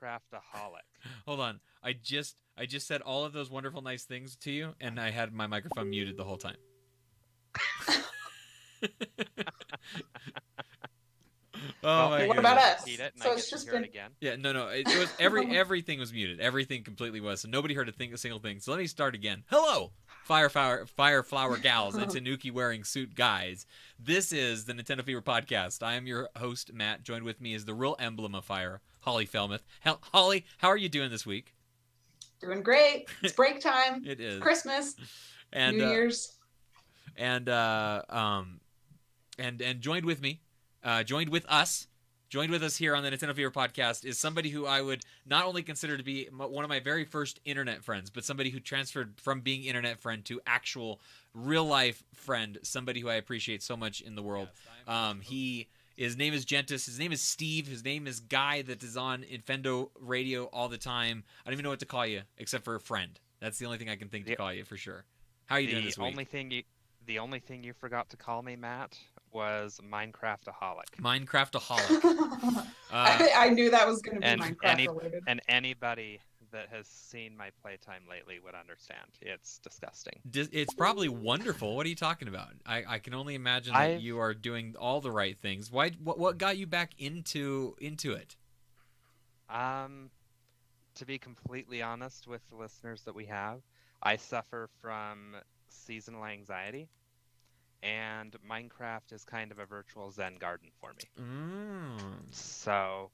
Minecraftaholic. Hold on. I just said all of those wonderful, nice things to you, and I had my microphone muted the whole time. Well, my what goodness. about us? Repeat it, and So I it's get to just hear it been again. Yeah, no. It was everything was muted. Everything completely was. So nobody heard a single thing. So let me start again. Hello, fire flower gals and Tanuki wearing suit guys. This is the Nintendo Fever podcast. I am your host Matt. Joined with me is the real emblem of fire, Holly Felmuth. Holly, how are you doing this week? doing great. It's break time. It is It's Christmas. and New Year's. and joined with me, joined with us here on the Nintendo Fever podcast is somebody who I would not only consider to be one of my very first internet friends, but somebody who transferred from being internet friend to actual real life friend, somebody who I appreciate so much in the world. His name is Gentis. His name is Steve. His name is Guy that is on Infendo Radio all the time. I don't even know what to call you except for a friend. That's the only thing I can think to call you for sure. How are you doing this week? The only thing you forgot to call me, Matt, was Minecraftaholic. Minecraftaholic. I knew that was going to be And Minecraft related. And anybody that has seen my playtime lately would understand. It's disgusting. It's probably wonderful. What are you talking about? I can only imagine that you are doing all the right things. Why? What got you back into it? To be completely honest with the listeners that we have, I suffer from seasonal anxiety, and Minecraft is kind of a virtual Zen garden for me. So,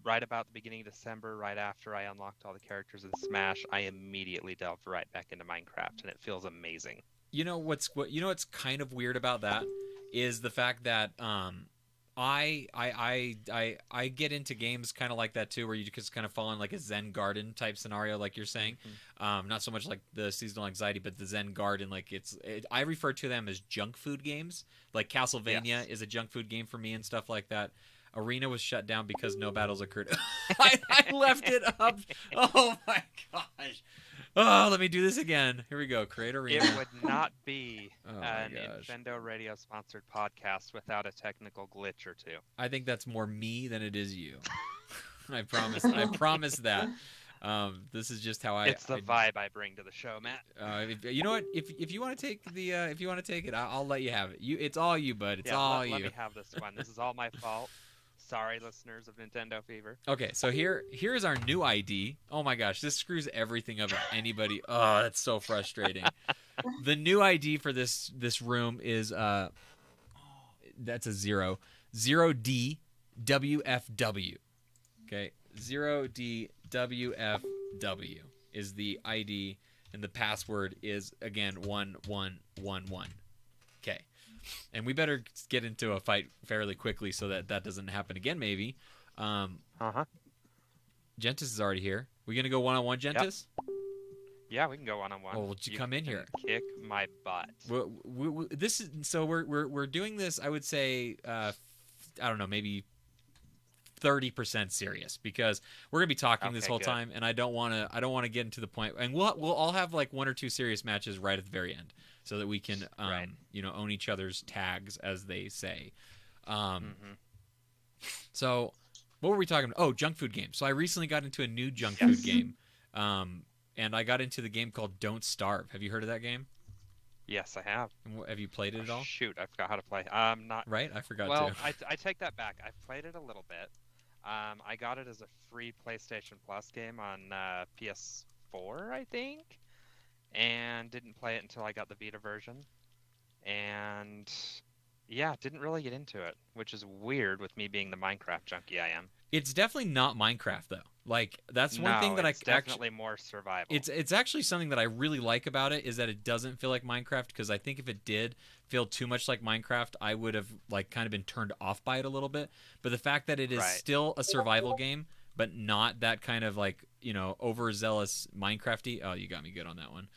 right about the beginning of December, right after I unlocked all the characters in Smash, I immediately delved right back into Minecraft, and it feels amazing. You know what's kind of weird about that is the fact that I get into games kind of like that too, where you just kind of fall in like a Zen garden type scenario, like you're saying. Not so much like the seasonal anxiety, but the Zen garden. Like I refer to them as junk food games. Like Castlevania is a junk food game for me and stuff like that. Arena was shut down because no battles occurred. I left it up. Oh my gosh. Oh, let me do this again. Here we go. Create Arena. It would not be an gosh. Infendo Radio sponsored podcast without a technical glitch or two. I think that's more me than it is you. I promise. I promise that. This is just how It's the vibe I bring to the show, Matt. You know what? If you want to take if you want to take it, I'll let you have it. It's all you, bud. It's all you. Let me have this one. This is all my fault. Sorry, listeners of Nintendo Fever. Okay, so here's our new ID. Oh my gosh, this screws everything up. Anybody? Oh, that's so frustrating. The new ID for this room is that's a 0. 0D WFW. Okay, 0D WFW is the ID, and the password is again 1111. Okay. And we better get into a fight fairly quickly so that doesn't happen again, maybe. Gentis is already here. We gonna go one-on-one, Gentis? Yep. Yeah, we can go one-on-one. Well, you come in here. Kick my butt. We're doing this. I would say, I don't know, maybe 30% serious, because we're gonna be talking this whole time, and I don't want to get into the point. And we'll all have like one or two serious matches right at the very end, so that we can own each other's tags, as they say. So what were we talking about? Oh, junk food games. So I recently got into a new junk food game, and I got into the game called Don't Starve. Have you heard of that game? Yes, I have. Have you played it at all? Shoot, I forgot how to play. Not right. I forgot. Well, too. I take that back. I've played it a little bit. I got it as a free PlayStation Plus game on PS4, I think, and didn't play it until I got the Vita version. And yeah, didn't really get into it, which is weird with me being the Minecraft junkie I am. It's definitely not Minecraft though. Like that's one thing that it's definitely more survival. It's actually something that I really like about it, is that it doesn't feel like Minecraft, because I think if it did feel too much like Minecraft, I would have like kind of been turned off by it a little bit. But the fact that it is still a survival game, but not that kind of like, overzealous Minecrafty. Oh, you got me good on that one.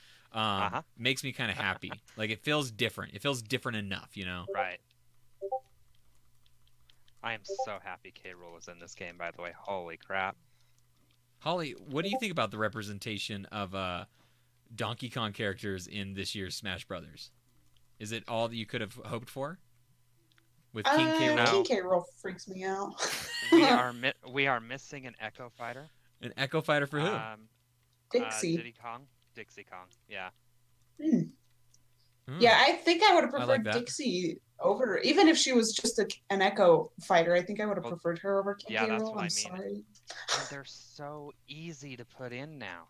Makes me kind of happy. Like it feels different. It feels different enough, Right. I am so happy K. Rool is in this game, by the way. Holy crap. Holly, what do you think about the representation of Donkey Kong characters in this year's Smash Brothers? Is it all that you could have hoped for? With King K. Rool? King K. Rool freaks me out. We we are missing an Echo Fighter. An Echo Fighter for who? Dixie. Diddy Kong? Dixie Kong, yeah. Yeah, I think I would have I preferred like that. Dixie over, even if she was just an Echo Fighter. I think I would have preferred her over K. Yeah, that's Rool. what I I'm mean. sorry. And they're so easy to put in now.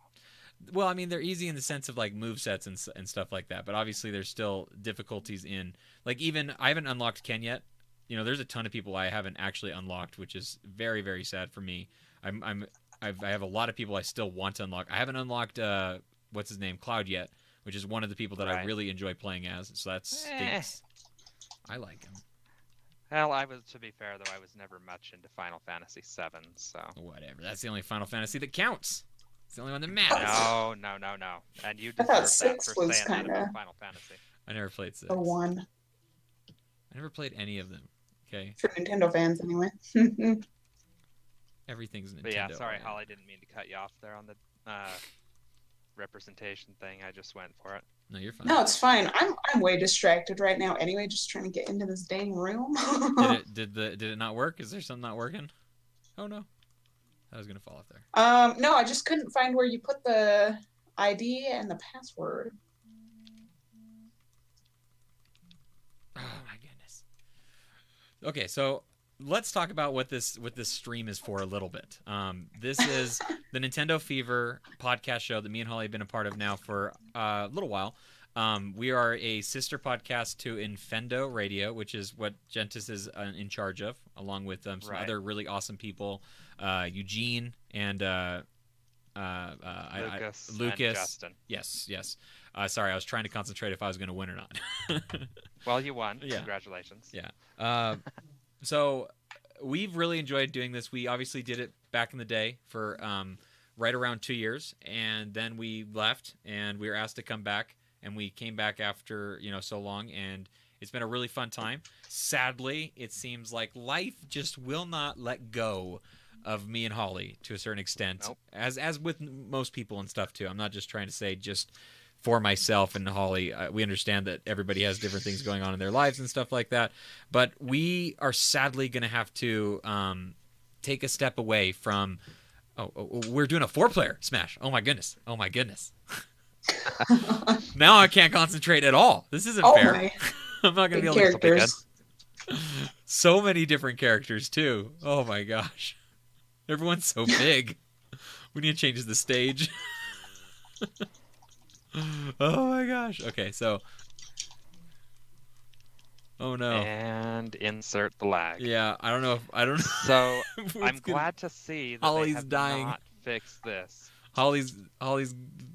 Well, I mean, they're easy in the sense of like movesets and stuff like that, but obviously there's still difficulties in, like, even I haven't unlocked Ken yet. You know, there's a ton of people I haven't actually unlocked, which is very, very sad for me. I have a lot of people I still want to unlock. I haven't unlocked what's his name, Cloud, yet, which is one of the people that I really enjoy playing as. So that stinks. I like him. Well, to be fair though, I was never much into Final Fantasy VII, so whatever. That's the only Final Fantasy that counts. It's the only one that matters. No. And you I deserve thought that 6 for was saying that kinda about Final Fantasy. I never played 6. a 1 I never played any of them. Okay. for Nintendo fans, anyway. Everything's Nintendo. But yeah, sorry, man. Holly, didn't mean to cut you off there on the representation thing. I just went for it. No, you're fine. No, it's fine. I'm way distracted right now. Anyway, just trying to get into this dang room. Did it not work? Is there something not working? Oh no, I was gonna fall off there. No, I just couldn't find where you put the ID and the password. Oh my goodness. Okay, so let's talk about what this stream is for a little bit. This is the Nintendo Fever podcast show that me and Holly have been a part of now for a little while. We are a sister podcast to Infendo Radio, which is what Gentis is in charge of, along with some other really awesome people, Eugene and Lucas. Lucas. And Justin. Yes. Sorry, I was trying to concentrate if I was going to win or not. Well, you won. Yeah. Congratulations. Yeah. So we've really enjoyed doing this. We obviously did it back in the day for right around 2 years, and then we left, and we were asked to come back, and we came back after so long, and it's been a really fun time. Sadly, it seems like life just will not let go of me and Holly to a certain extent, Nope. as with most people and stuff too. I'm not just trying to say just for myself and Holly. We understand that everybody has different things going on in their lives and stuff like that, but we are sadly going to have to take a step away from. We're doing a 4-player Smash. Oh my goodness. Now I can't concentrate at all. This isn't fair. My. I'm not going to be able Characters. to. So many different characters too. Oh my gosh. Everyone's so big. We need to change the stage. Oh my gosh. Okay, so. Oh no. And insert the lag. Yeah, I don't know. So if I'm it's glad to see that Holly's they have dying. not fixed this. Holly's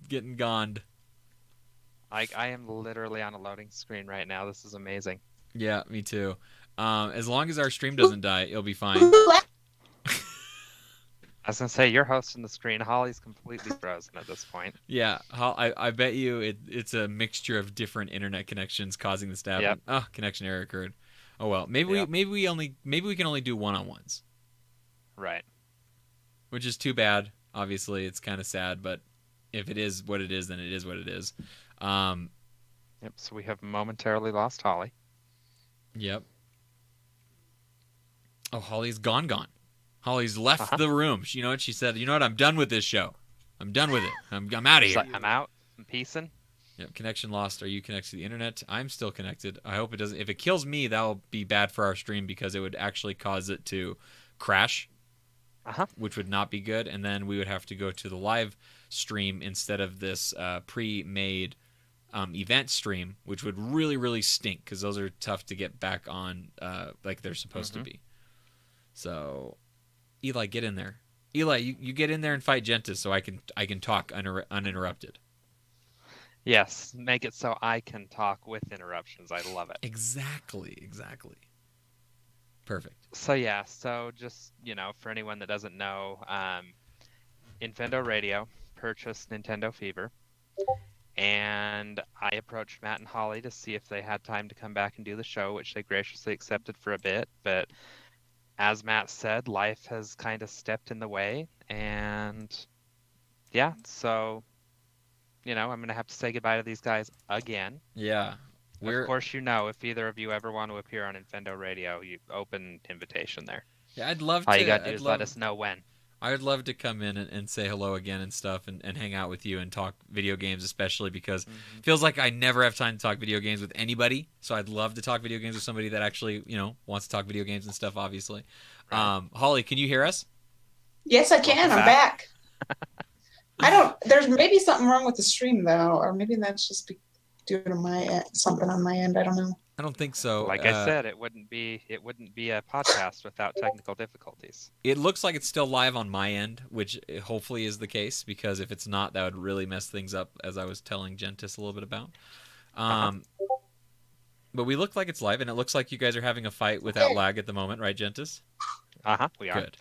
getting goned. I am literally on a loading screen right now. This is amazing. Yeah, me too. As long as our stream doesn't die, it'll be fine. I was gonna say you're hosting the screen. Holly's completely frozen at this point. Yeah, I bet you it's a mixture of different internet connections causing this to happen. Yep. Oh, connection error occurred. Oh well, maybe Yep. we can only do one-on-ones, Right. which is too bad. Obviously, it's kind of sad, but if it is what it is, then it is what it is. Yep. So we have momentarily lost Holly. Yep. Oh, Holly's gone. Holly's left the room. You know what she said? You know what? I'm done with this show. I'm done with it. I'm out of She's here. like, I'm out. I'm peacing. Yep, connection lost. Are you connected to the internet? I'm still connected. I hope it doesn't. If it kills me, that'll be bad for our stream because it would actually cause it to crash, which would not be good. And then we would have to go to the live stream instead of this pre-made event stream, which would really, really stink because those are tough to get back on like they're supposed to be. So, Eli, get in there. Eli, you get in there and fight Gentis so I can talk uninterrupted. Yes, make it so I can talk with interruptions. I love it. Exactly. Perfect. So yeah, just for anyone that doesn't know, Infendo Radio purchased Nintendo Fever, and I approached Matt and Holly to see if they had time to come back and do the show, which they graciously accepted for a bit. But as Matt said, life has kind of stepped in the way, and yeah, so I'm gonna have to say goodbye to these guys again. Yeah. Of course, if either of you ever want to appear on Infendo Radio, you open invitation there. Yeah, I'd love All to. you gotta do I'd is love. let us know when. I would love to come in and say hello again and stuff and hang out with you and talk video games, especially because it feels like I never have time to talk video games with anybody. So I'd love to talk video games with somebody that actually, wants to talk video games and stuff, obviously. Right. Holly, can you hear us? Yes, I can. Welcome I'm back. There's maybe something wrong with the stream though, or maybe that's just due to something on my end. I don't know. I don't think so. Like I said, it wouldn't be a podcast without technical difficulties. It looks like it's still live on my end, which hopefully is the case, because if it's not, that would really mess things up, as I was telling Gentis a little bit about. But we look like it's live, and it looks like you guys are having a fight without lag at the moment, right, Gentis? We are. Good.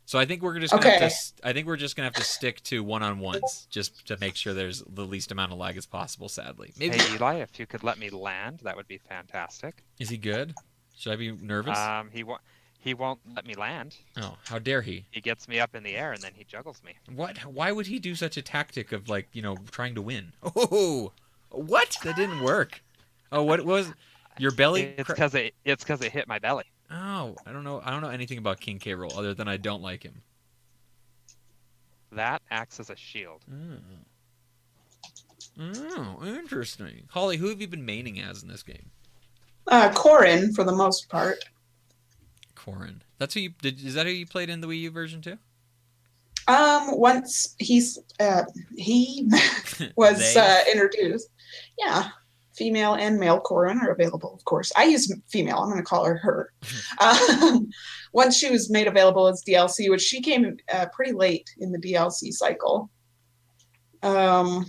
So I think we're just gonna have to. I think we're just gonna have to stick to one-on-ones, just to make sure there's the least amount of lag as possible. Sadly, maybe. Hey Eli, if you could let me land, that would be fantastic. Is he good? Should I be nervous? He won't let me land. Oh, how dare he! He gets me up in the air and then he juggles me. What? Why would he do such a tactic of trying to win? Oh, what? That didn't work. Oh, what was your belly? It's because it hit my belly. Oh, I don't know anything about King K. Rool other than I don't like him. That acts as a shield. Oh, interesting. Holly, who have you been maining as in this game? Corin for the most part. Corin. That's who you did. Is that who you played in the Wii U version too? Once he was introduced. Yeah. Female and male Corin are available, of course. I use female. I'm going to call her. Once she was made available as DLC, which she came pretty late in the DLC cycle. I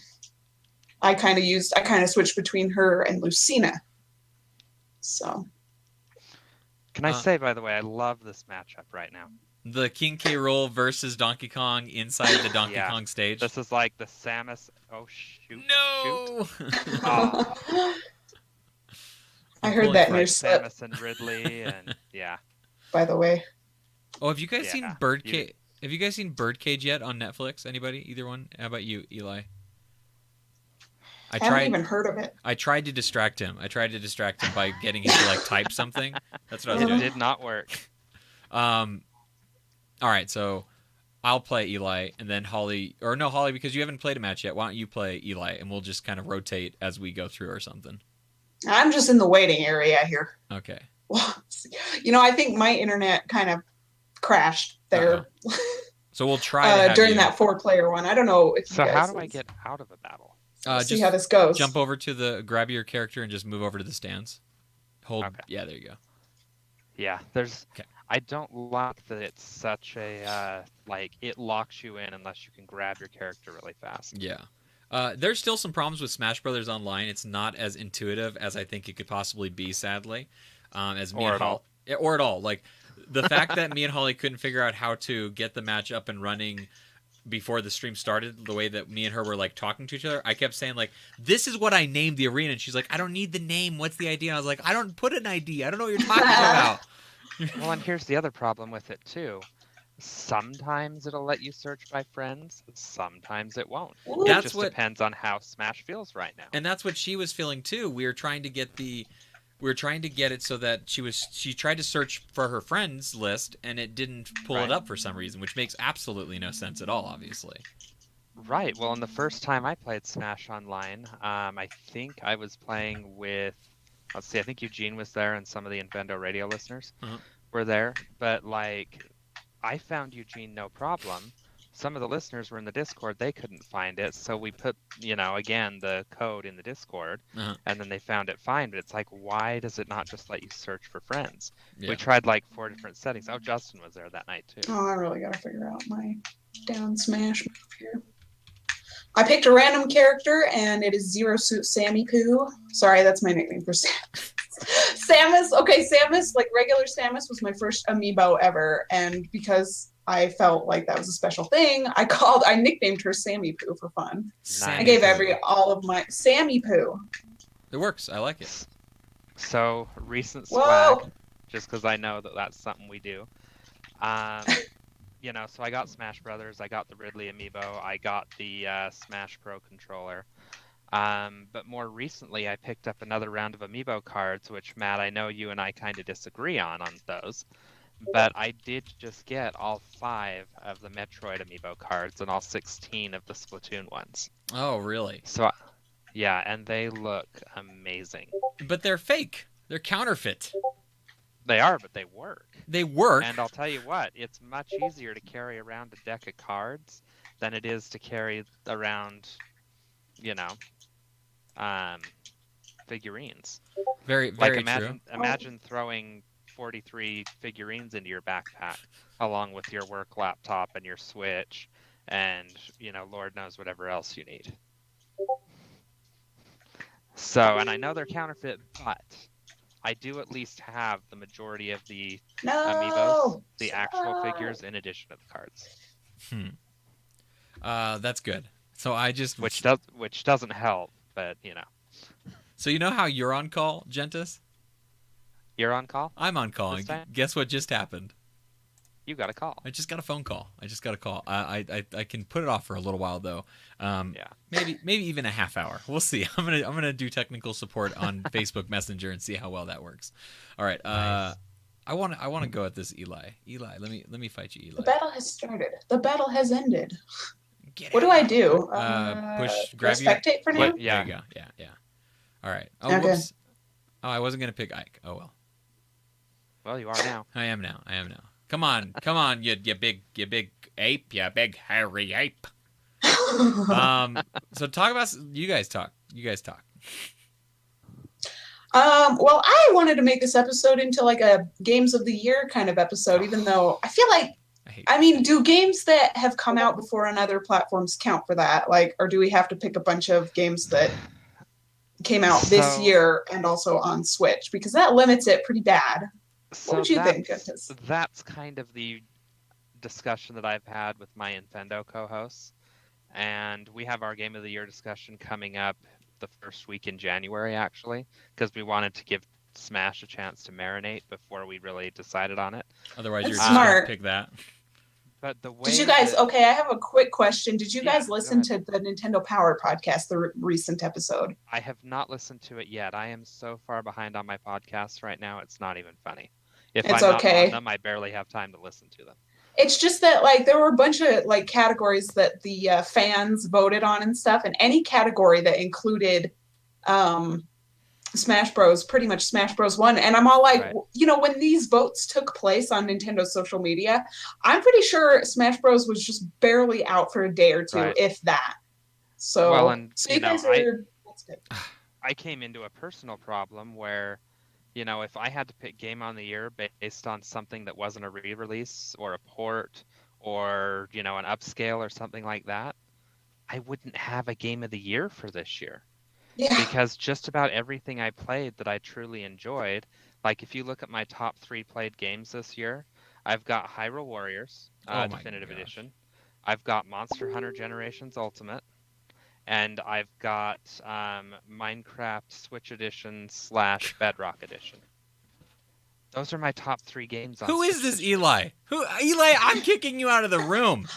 kind of switched between her and Lucina. So. Can I say, by the way, I love this matchup right now. The King K. Rool versus Donkey Kong inside the Donkey Kong stage. This is like the Samus. Oh shoot! No. Shoot. Oh. I heard that news. Samus and Ridley, and yeah. By the way. Oh, have you guys seen Birdcage? Have you guys seen Birdcage yet on Netflix? Anybody? Either one? How about you, Eli? I haven't even heard of it. I tried to distract him. By getting him to type something. That's what I was doing. It did not work. All right, so I'll play Eli, and then Holly, because you haven't played a match yet. Why don't you play Eli, and we'll just kind of rotate as we go through or something. I'm just in the waiting area here. Okay. Well, I think my internet kind of crashed there. So we'll try during that 4-player one. I don't know if. So how do I get out of a battle? See how this goes. Jump over to grab your character and just move over to the stands. Hold. Okay. Yeah, there you go. Yeah, there's. Okay. I don't like that it's such a it locks you in unless you can grab your character really fast. Yeah. There's still some problems with Smash Brothers Online. It's not as intuitive as I think it could possibly be, sadly. Or at all. Like the fact that me and Holly couldn't figure out how to get the match up and running before the stream started, the way that me and her were talking to each other, I kept saying this is what I named the arena, and she's like, I don't need the name. What's the ID? And I was like, I don't put an ID. I don't know what you're talking about. Well, and here's the other problem with it too. Sometimes it'll let you search by friends. Sometimes it won't. It just depends on how Smash feels right now. And that's what she was feeling too. We were trying to get it so that she tried to search for her friends list, and it didn't pull it up for some reason, which makes absolutely no sense at all, obviously. Right. Well, and the first time I played Smash Online, I think I was playing with. Let's see, I think Eugene was there and some of the Infendo Radio listeners were there. But I found Eugene no problem. Some of the listeners were in the Discord. They couldn't find it. So we put, again, the code in the Discord. And then they found it fine. But it's why does it not just let you search for friends? Yeah. We tried 4 different settings. Oh, Justin was there that night too. Oh, I really got to figure out my down smash move here. I picked a random character, and it is Zero Suit Sammy Poo. Sorry, that's my nickname for Samus. Samus, okay, Samus, regular Samus was my first amiibo ever, and because I felt like that was a special thing, I nicknamed her Sammy Poo for fun. I gave all of my Sammy Poo. It works. I like it. So recent swag, just because I know that that's something we do. So I got Smash Brothers, I got the Ridley amiibo, I got the Smash Pro controller. But more recently, I picked up another round of amiibo cards, which, Matt, I know you and I kind of disagree on those. but I did just get all 5 of the Metroid amiibo cards and all 16 of the Splatoon ones. Oh, really? So, yeah, and they look amazing. But they're fake. They're counterfeit. They are, but they work. They work. And I'll tell you what, it's much easier to carry around a deck of cards than it is to carry around, you know, figurines. Very, Like very true. imagine throwing 43 figurines into your backpack along with your work laptop and your Switch and, you know, Lord knows whatever else you need. So, and I know they're counterfeit, but I do at least have the majority of the amiibos, the actual figures, in addition to the cards. That's good. So I just which doesn't help, but you know. So you know how you're on call, Gentis? You're on call? I'm on call. And guess what just happened? You got a call. I just got a phone call. I can put it off for a little while though. Yeah. Maybe even a half hour. We'll see. I'm gonna do technical support on Facebook Messenger and see how well that works. All right. Nice. I want to go at this Eli. Eli, let me fight you, Eli. The battle has started. The battle has ended. What do I do? Push, grab spectate for now. Yeah. There you go. Yeah. All right. Oh, okay. Whoops. Oh, I wasn't gonna pick Ike. Oh well. Well, you are now. I am now. Come on, you big ape, you big hairy ape. So talk about you guys talk. Well, I wanted to make this episode into like a Games of the Year kind of episode, even though I feel like, do games that have come out before on other platforms count for that? Like, or do we have to pick a bunch of games that came out this year and also on Switch? Because that limits it pretty bad. What would you think? That's kind of the discussion that I've had with my Infendo co-hosts, and we have our Game of the Year discussion coming up the first week in January, actually, because we wanted to give Smash a chance to marinate before we really decided on it. Otherwise, you're just going to pick that. But the way did you guys? Okay, I have a quick question. Did you guys listen to the Nintendo Power podcast, the recent episode? I have not listened to it yet. I am so far behind on my podcasts right now; it's not even funny. If I'm not on them, I barely have time to listen to them. It's just that like there were a bunch of like categories that the fans voted on and stuff, and any category that included Smash Bros, pretty much Smash Bros won. And I'm all like, you know, when these votes took place on Nintendo's social media, I'm pretty sure Smash Bros was just barely out for a day or two, if that. So, so you guys that's good. I came into a personal problem where, you know, if I had to pick Game on the Year based on something that wasn't a re-release or a port or, you know, an upscale or something like that, I wouldn't have a Game of the Year for this year. Yeah. Because just about everything I played that I truly enjoyed, like if you look at my top 3 played games this year, I've got Hyrule Warriors Definitive Edition. I've got Monster Hunter Generations Ultimate. And I've got Minecraft Switch Edition / Bedrock Edition. Those are my top 3 games on Who is this Eli? Eli, I'm kicking you out of the room.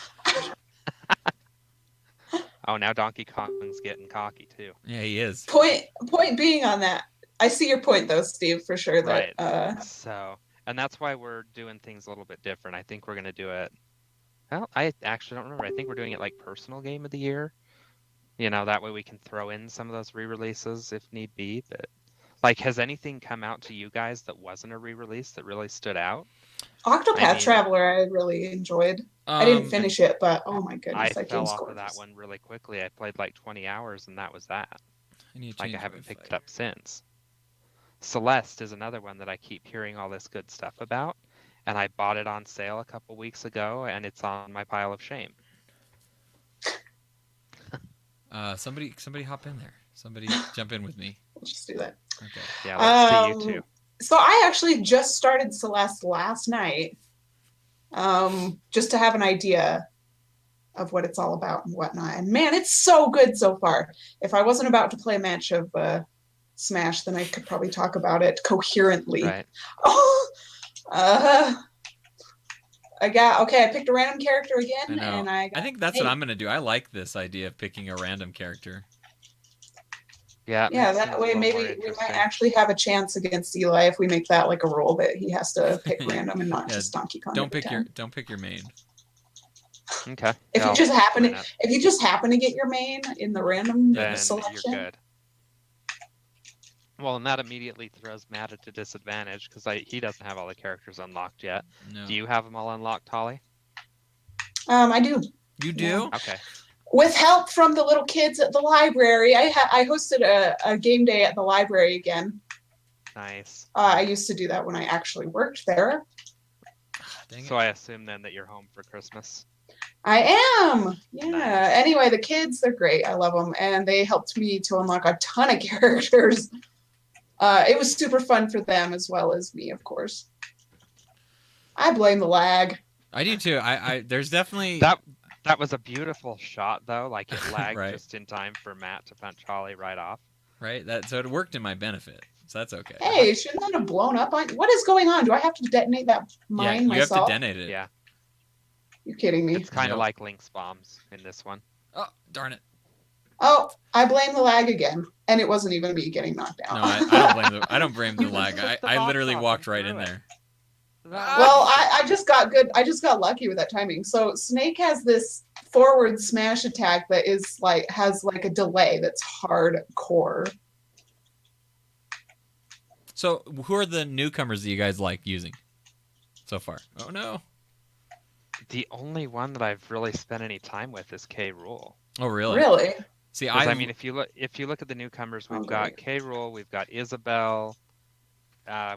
Oh, now Donkey Kong's getting cocky too. Yeah, he is. Point being on that. I see your point though, Steve, for sure. That So, and that's why we're doing things a little bit different. I think we're going to do it. Well, I actually don't remember. I think we're doing it like personal Game of the Year. You know, that way we can throw in some of those re-releases if need be. But like, has anything come out to you guys that wasn't a re-release that really stood out? Octopath Traveler, I really enjoyed. I didn't finish it, but oh my goodness, I fell off of that one really quickly. I played like 20 hours, and that was that. I haven't picked it up since. Celeste is another one that I keep hearing all this good stuff about, and I bought it on sale a couple weeks ago, and it's on my pile of shame. Somebody hop in there. Somebody jump in with me. Let's just do that. Okay. Yeah, let's see you too. So I actually just started Celeste last night, just to have an idea of what it's all about and whatnot. And man, it's so good so far. If I wasn't about to play a match of Smash, then I could probably talk about it coherently. Right. I picked a random character again, and I think that's what I'm gonna do. I like this idea of picking a random character. Yeah. Yeah, makes that things a way little more maybe we might interesting. actually have a chance against Eli if we make that like a rule that he has to pick random and not Yeah, just Donkey Kong. Don't every pick time. your main. Okay. If Yeah, you just happen join to, up. if you just happen to get your main in the random Yeah, Then selection, you're good. Well, and that immediately throws Matt at a disadvantage because he doesn't have all the characters unlocked yet. No. Do you have them all unlocked, Holly? I do. You do? Yeah. Okay. With help from the little kids at the library, I hosted a game day at the library again. Nice. I used to do that when I actually worked there. Dang it. So I assume then that you're home for Christmas. I am. Yeah. Nice. Anyway, the kids, they're great. I love them. And they helped me to unlock a ton of characters. It was super fun for them as well as me, of course. I blame the lag. I do too. I there's definitely That was a beautiful shot though. Like it lagged Right. just in time for Matt to punch Holly right off. right. So it worked in my benefit. So that's okay. Hey, shouldn't that have blown up on? What is going on? Do I have to detonate that yeah, mine you myself? have to detonate it. Yeah. You're kidding me. It's kind of Nope. like Link's bombs in this one. Oh, darn it. Oh, I blame the lag again, and it wasn't even me getting knocked No, out. I don't blame the You lag. just took the I box literally off walked and right in threw it. there. Well, I just got good. I just got lucky with that timing. So Snake has this forward smash attack that is like has like a delay that's hardcore. So who are the newcomers that you guys like using so far? Oh no. The only one that I've really spent any time with is K. Rool. Oh really? Really? See, 'Cause, I mean, if you look at the newcomers, we've Oh, got great. K. Rool, we've got Isabel,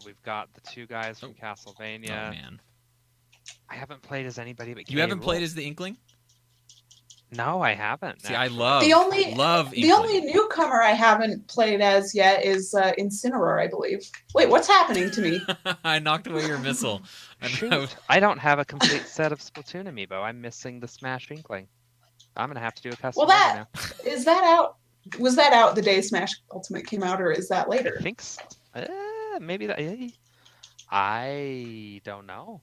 we've got the two guys from Oh Castlevania. man, I haven't played as anybody but K. you haven't Rool. played as the Inkling? No, I haven't. See, I actually. love The only- love The Inkling. only newcomer I haven't played as yet is Incineroar, I believe. Wait, what's happening to me? I knocked away your missile. And Shoot, I don't have a complete set of Splatoon amiibo. I'm missing the Smash Inkling. I'm gonna have to do a custom Well, that- now. Is that out? Was that out the day Smash Ultimate came out, or is that I later? think so. Maybe that. I don't know.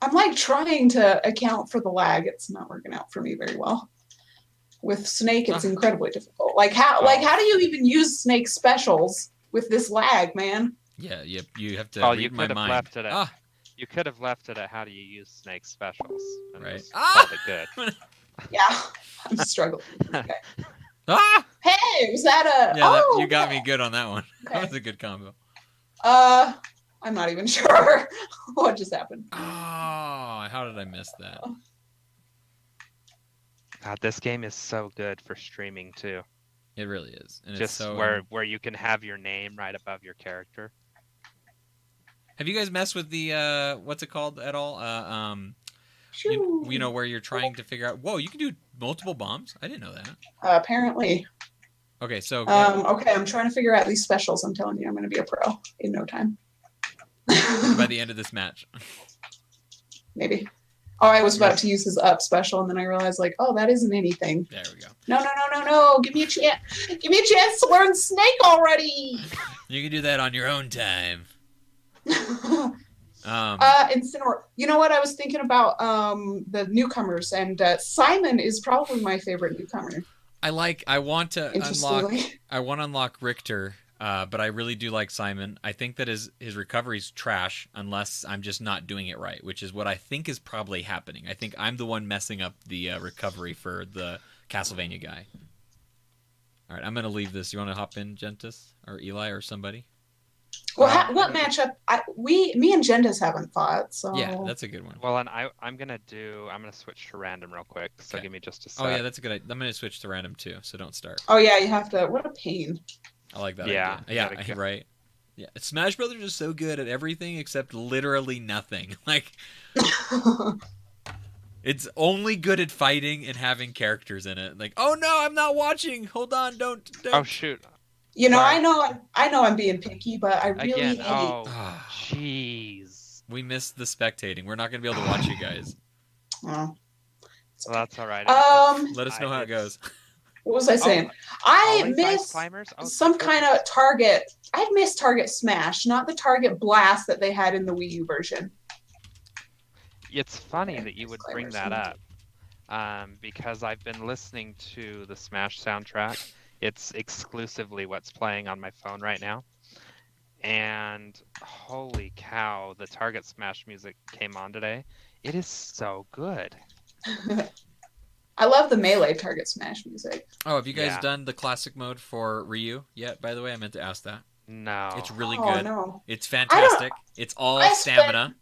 I'm like trying to account for the lag. It's not working out for me very well. With Snake, it's incredibly difficult. Like how do you even use Snake specials with this lag, man? yeah, you have to Oh, read you my could have mind. left it at. Ah, You could have left it at how do you use Snake specials. And Right. just Ah! called it good. Yeah, I'm struggling. ah! Hey, was that a? Yeah, oh, you got okay. me good on that one. That Okay. was a good combo. I'm not even sure what just happened. Oh, how did I miss that? God, this game is so good for streaming too. It really is. And it's Just so where you can have your name right above your character. Have you guys messed with the what's it called at all? You know where you're trying to figure out. Whoa, you can do multiple bombs. I didn't know that. Apparently. Okay, so Okay, I'm trying to figure out these specials. I'm telling you, I'm going to be a pro in no time. by the end of this match. Maybe. Oh, I was about to use his up special, and then I realized, like, oh, that isn't anything. There we go. No. Give me a chance. Give me a chance to learn Snake already. You can do that on your own time. Incineroar. You know what? I was thinking about the newcomers, and Simon is probably my favorite newcomer. I want to Interestingly. unlock Richter, but I really do like Simon. I think that his recovery's trash unless I'm just not doing it right, which is what I think is probably happening. I think I'm the one messing up the recovery for the Castlevania guy. All right, I'm gonna leave this. You want to hop in, Gentis or Eli or somebody? Well, what matchup? Me and Gendas haven't fought, so Yeah, that's a good one. Well, and I'm gonna switch to random real quick. So Okay. give me just a sec. Oh yeah, that's a good idea. I'm gonna switch to random too, so don't start. Oh yeah, you have to. What a pain. I like that Yeah, idea. Yeah, gotta go. right. Yeah, Smash Brothers is so good at everything except literally nothing. Like it's only good at fighting and having characters in it. Like, oh no, I'm not watching. Hold on, don't. Oh shoot. You know, Sorry. I know I'm being picky, but I really Again. hate. Oh, Ah. jeez. We missed the spectating. We're not gonna be able to watch you guys. Oh. Well, that's all right. Let us know how it goes. What was I saying? I Always ice miss climbers? Oh, some perfect. kind of target. I miss Target Smash, not the Target Blast that they had in the Wii U version. It's funny that you would bring that Climbers. up because I've been listening to the Smash soundtrack. It's exclusively what's playing on my phone right now. And holy cow, the Target Smash music came on today. It is so good. I love the Melee Target Smash music. Oh, have you guys Yeah. done the classic mode for Ryu yet? By the way, I meant to ask that. No. It's really Oh good. no. It's fantastic. It's all I stamina.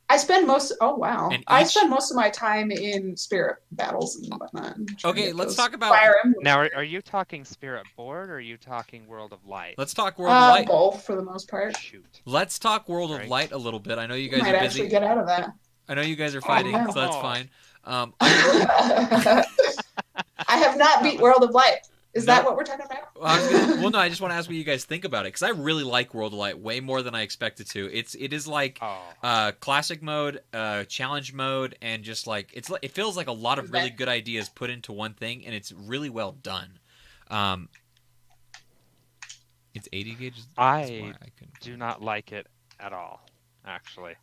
I spend most. Oh wow! And I each- spend most of my time in spirit battles and whatnot. and trying to Okay, get let's those talk about- Fire Emblem Now, spirits. are you talking Spirit Board or are you talking World of Light? Let's talk World of Light. Both for the most part. Shoot. Let's talk World of Right. Light a little bit. I know you You guys might are actually busy. get out of that. I know you guys are fighting, no. so that's fine. I have not beat World of Light. Is No. that what we're talking about? Well, no, I just want to ask what you guys think about it because I really like World of Light way more than I expected to. It is like Oh. classic mode, challenge mode, and just like it feels like a lot of really good ideas put into one thing, and it's really well done. It's 80 gauges. That's why I couldn't- Do not like it at all, actually.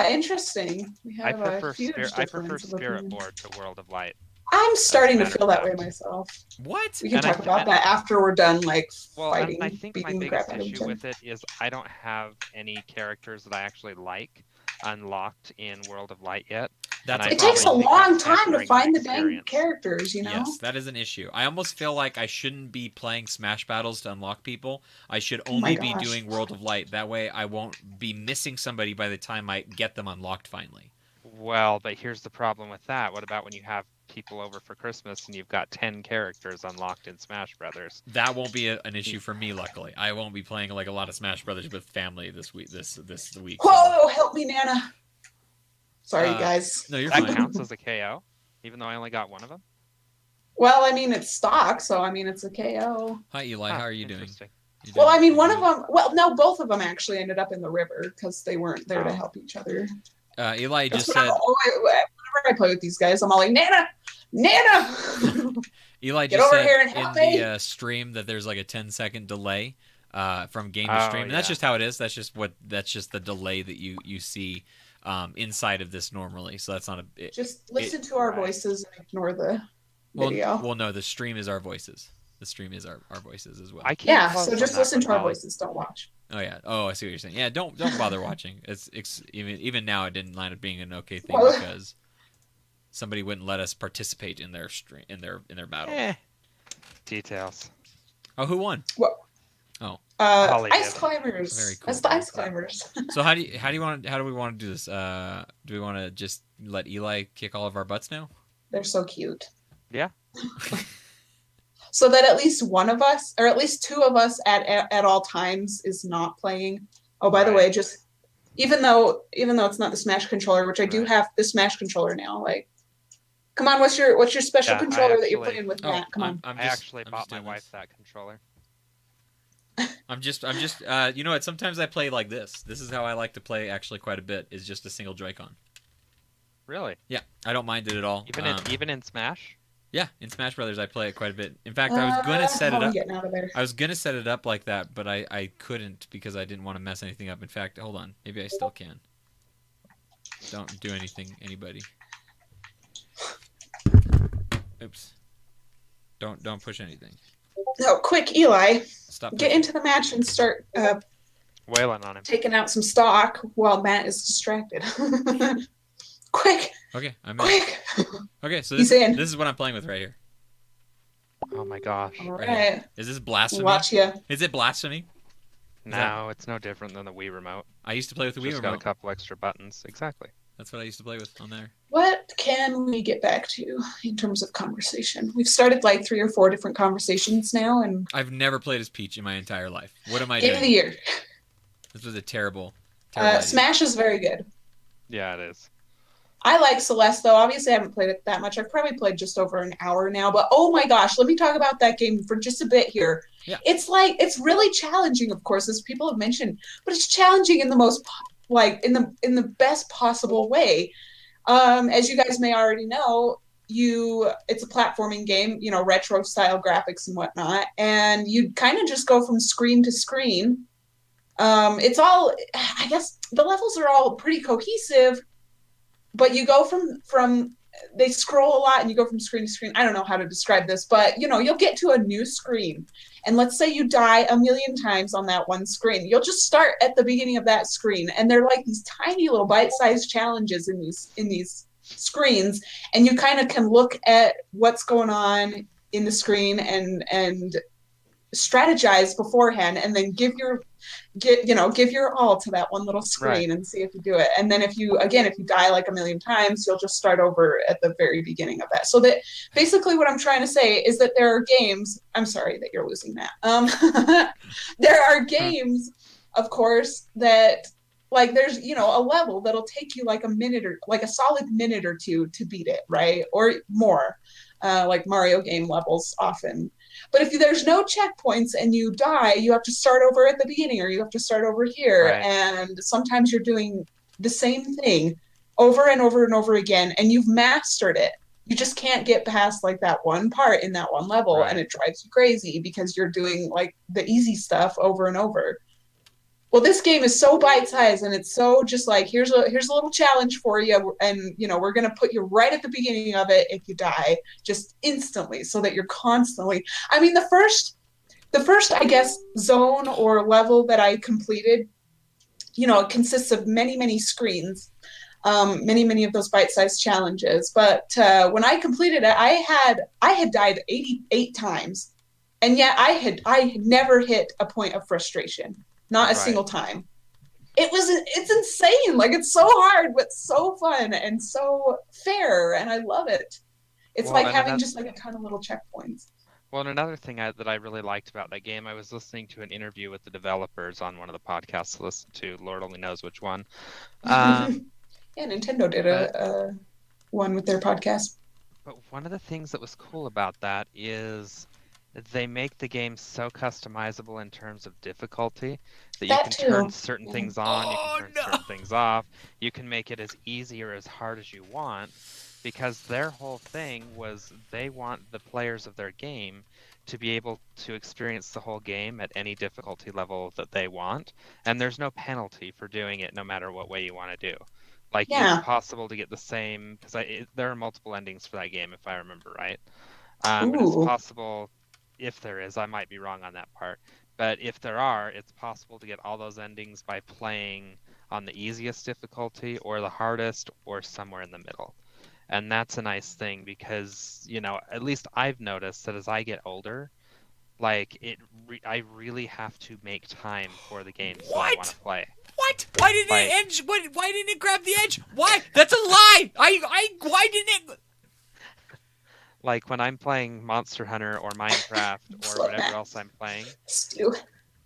Interesting. We I have prefer a huge difference of Spirit opinion. Board to World of Light. I'm starting to As a feel matter that of way fact. myself. What? We can And I talk th- about and- that after we're done, like Well, fighting, and I think my beating the crap biggest out of each issue other. with it is I don't have any characters that I actually like unlocked in World of Light yet. That's I It takes a probably think long that's time to hampering my find the dang experience. characters, you know? Yes, that is an issue. I almost feel like I shouldn't be playing Smash Battles to unlock people. I should Oh my only be gosh. doing World of Light. That way I won't be missing somebody by the time I get them unlocked finally. Well, but here's the problem with that. What about when you have people over for Christmas and you've got 10 characters unlocked in Smash Brothers? That won't be an issue for me, luckily. I won't be playing like a lot of Smash Brothers with family this week. This week. so- Whoa, help me, Nana. Sorry, Uh, guys. No, you're That fine. counts as a KO, even though I only got one of them. Well, I mean, it's stock, so I mean, it's a KO. Hi, Eli. How are you doing? Interesting. You Well, doing- I mean, you one of doing- them, well, no, both of them actually ended up in the river because they weren't there to Oh. help each other. Eli That's just what said. whenever I play with these guys, I'm all like, Nana! Nana! Eli Get just over said here and in help me. the stream that there's like a 10-second delay from game to Oh, stream. And that's yeah. just how it is. That's just the delay that you see inside of this normally. So that's not a Just listen to our right. voices and ignore the video. well, no, the stream is our voices. The stream is our voices as well. I can't Yeah, close so on just that listen one, to our Molly. voices, don't watch. Oh yeah. Oh, I see what you're saying. Yeah, don't bother watching. It's even now it didn't line up being an okay thing Well- because somebody wouldn't let us participate in their stream in their battle. Eh. Details. Oh, who won? Holly Ice did. climbers. Very cool. That's the ice climbers. So how do we want to do this? Do we want to just let Eli kick all of our butts now? They're so cute. Yeah. So that at least one of us, or at least two of us at all times, is not playing. Oh, by the Right. way, just even though it's not the Smash controller, which I do Right. have the Smash controller now. Like, come on, what's your special Yeah, I controller that you're actually- playing with, Oh, Matt? Come on. I'm I just, actually I'm bought just my doing wife this. that controller. I'm just you know what? Sometimes I play like this. This is how I like to play actually quite a bit. Is just a single Joy-Con. Really? Yeah, I don't mind it at all. Even in Smash? Yeah, in Smash Brothers I play it quite a bit. In fact, I was gonna set how it are we up. getting out of there? I was gonna set it up like that, but I couldn't because I didn't want to mess anything up. In fact, hold on, maybe I still can. Don't do anything, anybody. Oops. Don't push anything. No, quick, Eli, Stop. get pushing. into the match and start Wailing on him. taking out some stock while Matt is distracted. Quick, Okay, I'm in. quick. Okay, so He's this in. is what I'm playing with right here. Oh my gosh. All Right right, Is this blasphemy? watch ya. Is it blasphemy? No, it's no different than the Wii remote. I used to play with the Wii Just got a remote. couple extra buttons. Exactly. That's what I used to play with on there. What can we get back to in terms of conversation? We've started like 3 or 4 different conversations now, and I've never played as Peach in my entire life. What am I game of the doing? year. This was a terrible idea. Smash is very good. Yeah, it is. I like Celeste though. Obviously, I haven't played it that much. I've probably played just over an hour now. But oh my gosh, let me talk about that game for just a bit here. Yeah. It's really challenging, of course, as people have mentioned, but it's challenging in the most in the best possible way. As you guys may already know, it's a platforming game, you know, retro style graphics and whatnot, and you kind of just go from screen to screen. It's all, I guess, the levels are all pretty cohesive, but you go from they scroll a lot and you go from screen to screen. I don't know how to describe this, but you'll get to a new screen. And let's say you die a million times on that one screen. You'll just start at the beginning of that screen. And they're like these tiny little bite-sized challenges in these screens. And you kind of can look at what's going on in the screen and strategize beforehand, and then give your all to that one little screen, right, and see if you do it. And then if you die like a million times, you'll just start over at the very beginning of that. So that basically what I'm trying to say is that there are games, I'm sorry that you're losing that. There are games, of course, that like there's a level that'll take you like a solid minute or two to beat it, right? Or more. Like Mario game levels often. But if there's no checkpoints and you die, you have to start over at the beginning, or you have to start over here. Right. And sometimes you're doing the same thing over and over and over again, and you've mastered it. You just can't get past like that one part in that one level, right, and it drives you crazy because you're doing like the easy stuff over and over. Well, this game is so bite-sized, and it's so just like, here's a little challenge for you, and we're going to put you right at the beginning of it if you die, just instantly, so that you're constantly. I mean, the first I guess zone or level that I completed, it consists of many screens, many of those bite-sized challenges. But when I completed it, I had died 88 times, and yet I had never hit a point of frustration. Not a single time. It's insane. Like, it's so hard, but so fun and so fair, and I love it. It's like having just like a ton of little checkpoints. Well, and another thing that I really liked about that game, I was listening to an interview with the developers on one of the podcasts to listen to. Lord only knows which one. Yeah, Nintendo did a one with their podcast. But one of the things that was cool about that is they make the game so customizable in terms of difficulty that you can turn certain things on, you can turn certain things off. You can make it as easy or as hard as you want, because their whole thing was they want the players of their game to be able to experience the whole game at any difficulty level that they want, and there's no penalty for doing it no matter what way you want to do. Like, it's possible to get the same, because there are multiple endings for that game, if I remember right. But it's possible, if there is, I might be wrong on that part, but if there are, it's possible to get all those endings by playing on the easiest difficulty or the hardest or somewhere in the middle. And that's a nice thing because, at least I've noticed that as I get older, like, I really have to make time for the games that I want to play. What? Why didn't it edge? Why didn't it grab the edge? Why? That's a lie! Why didn't it... Like, when I'm playing Monster Hunter or Minecraft or whatever else I'm playing,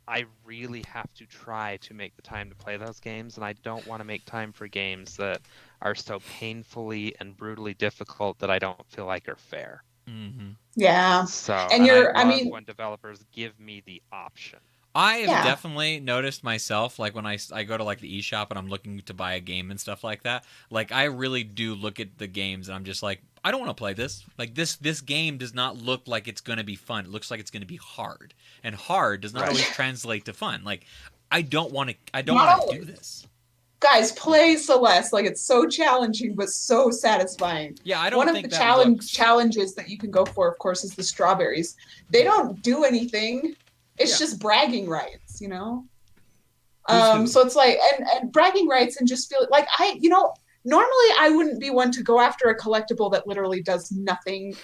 I really have to try to make the time to play those games, and I don't want to make time for games that are so painfully and brutally difficult that I don't feel like are fair. Mm-hmm. Yeah. So, and I love when developers give me the option. I have definitely noticed myself, like when I go to like the eShop and I'm looking to buy a game and stuff like that, like I really do look at the games and I'm just like, I don't want to play this. Like this game does not look like it's going to be fun. It looks like it's going to be hard, and hard does not always translate to fun. Like I don't want to do this. Guys, play Celeste. Like, it's so challenging but so satisfying. Yeah, I don't think One of the challenges that you can go for, of course, is the strawberries. They don't do anything. It's just bragging rights, So it's like, and bragging rights, and just feel like normally I wouldn't be one to go after a collectible that literally does nothing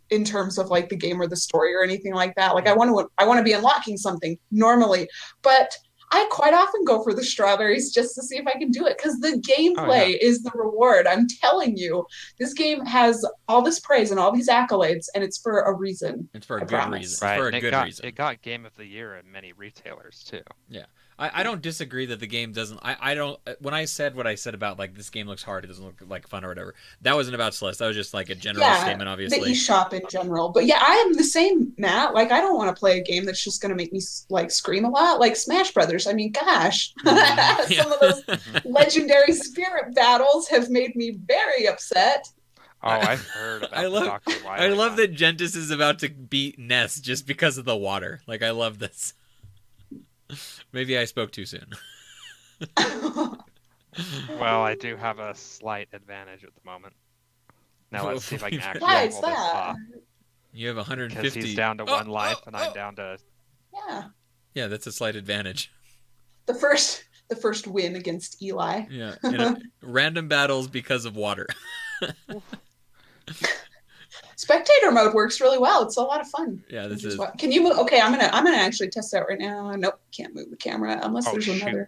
in terms of like the game or the story or anything like that. Like I want to be unlocking something normally, but I quite often go for the strawberries just to see if I can do it, because the gameplay is the reward. I'm telling you, this game has all this praise and all these accolades, and it's for a reason. It's for a good reason. Right. For a good reason. It got Game of the Year at many retailers too. Yeah. I don't disagree that the game doesn't. I don't. When I said what I said about like this game looks hard, it doesn't look like fun or whatever, that wasn't about Celeste. That was just like a general statement, obviously. The eShop in general. But yeah, I am the same, Matt. Like, I don't want to play a game that's just going to make me like scream a lot, like Smash Brothers. I mean, gosh, some of those legendary spirit battles have made me very upset. Oh, I've heard about I love that Gentis is about to beat Ness just because of the water. Like, I love this. Maybe I spoke too soon. Well, I do have a slight advantage at the moment. Now let's see if I can actually Why is pull this that? off. You have Because 150. he's down to one life and I'm down to... Yeah. Yeah, that's a slight advantage. The first win against Eli. Yeah, random battles because of water. Spectator mode works really well. It's a lot of fun. Yeah, this is. Can you move? Okay, I'm gonna actually test it out right now. Nope, can't move the camera unless there's another.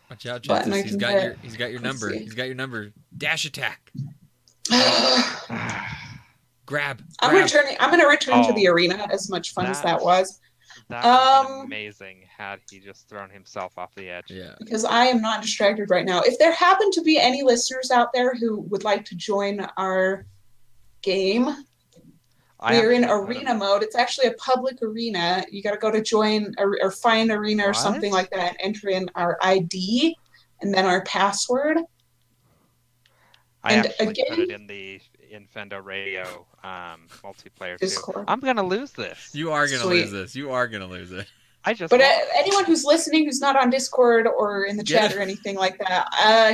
Watch out, button Chances. I can hit. He's got your Let's number. see. He's got your number. Dash attack. Grab. I'm gonna return to the arena. As much fun as that was. That would have been amazing had he just thrown himself off the edge. Yeah. Because I am not distracted right now. If there happen to be any listeners out there who would like to join our game, we're in arena mode. It's actually a public arena. You got to go to join or find arena or something like that and enter in our ID and then our password. I actually put it in the Infendo Radio multiplayer Discord. too. I'm gonna lose this. You are gonna lose this. You are gonna lose it. But anyone who's listening who's not on Discord or in the chat or anything like that,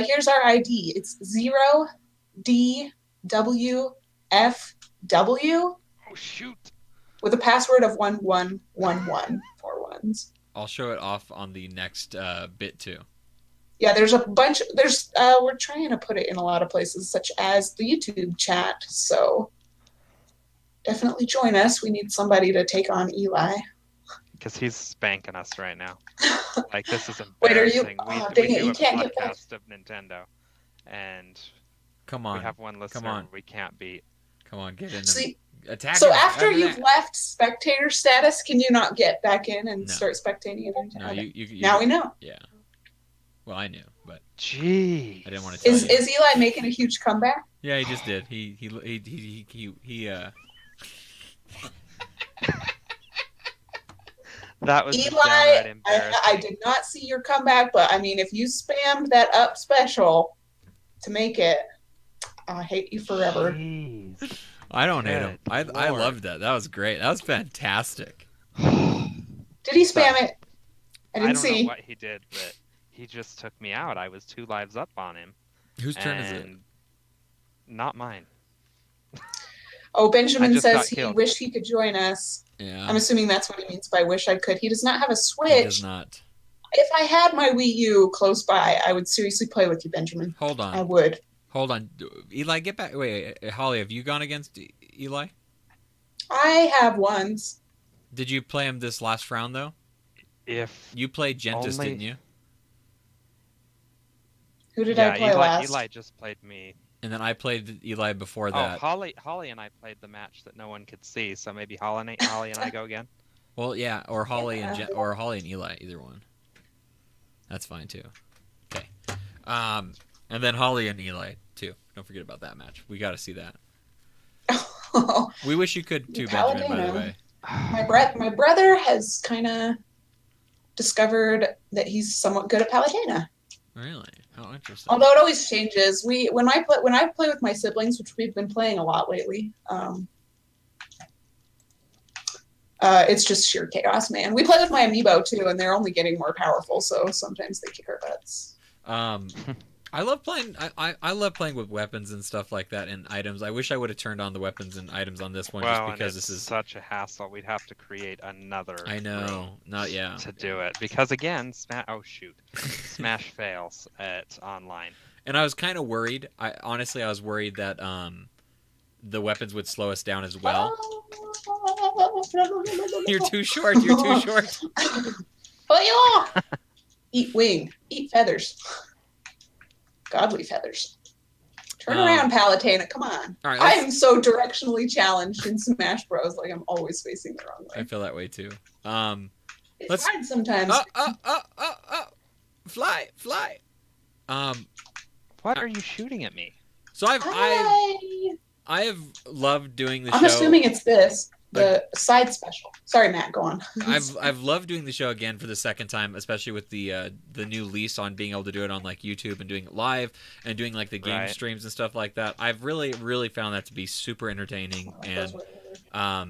here's our ID. It's 0DWFW. Oh shoot! With a password of 1111 4 ones. I'll show it off on the next bit too. Yeah, there's a bunch. We're trying to put it in a lot of places, such as the YouTube chat. So definitely join us. We need somebody to take on Eli. Because he's spanking us right now. Like, this is Wait, are embarrassing. you? We Dang do it! You a can't get back. podcast of Nintendo, and come on, we have one listener we can't beat. Come on, get in. See, attack. So after you've left spectator status, can you not get back in and start spectating it? No, you, now we know. Yeah. Well, I knew, but gee, I didn't want to tell you. Is Eli making a huge comeback? Yeah, he just did. He That was Eli. embarrassing. I did not see your comeback, but I mean, if you spammed that up special to make it, I hate you forever. Jeez. I don't hate him. I loved that. That was great. That was fantastic. Did he spam it? I didn't see. I don't know what he did, but he just took me out. I was 2 lives up on him. Whose turn is it? Not mine. Oh, Benjamin says he killed. wished he could join us. Yeah. I'm assuming that's what he means by wish I could. He does not have a Switch. He does not. If I had my Wii U close by, I would seriously play with you, Benjamin. Hold on. I would. Hold on. Eli, get back. Wait, Holly, have you gone against Eli? I have once. Did you play him this last round, though? If you played Gentis, didn't you? Who did I play last? Eli just played me. And then I played Eli before that. Holly and I played the match that no one could see, so maybe Holly and I go again. Well, yeah, or Holly and Holly and Eli, either one. That's fine too. Okay. And then Holly and Eli too. Don't forget about that match. We got to see that. We wish you could too, Benjamin. By the way. My brother has kind of discovered that he's somewhat good at Palutena. Really? How interesting. Although it always changes. When I play with my siblings, which we've been playing a lot lately, it's just sheer chaos, man. We play with my amiibo too, and they're only getting more powerful, so sometimes they kick our butts. I love playing. I love playing with weapons and stuff like that and items. I wish I would have turned on the weapons and items on this one, just because this is such a hassle. We'd have to create another. I know. To do it, because again, Smash fails at online. And I was kind of worried. I was worried that the weapons would slow us down as well. You're too short. You're too short. Oh yeah. Eat wing. Eat feathers. Godly feathers. Turn around, Palutena. Come on. Right, I am so directionally challenged in Smash Bros. Like I'm always facing the wrong way. I feel that way too. It's hard sometimes. Fly. What are you shooting at me? So I have loved doing the show. I'm assuming it's this. The side special. Sorry, Matt. Go on. I've loved doing the show again for the second time, especially with the new lease on being able to do it on like YouTube and doing it live and doing like the game streams and stuff like that. I've really found that to be super entertaining, and I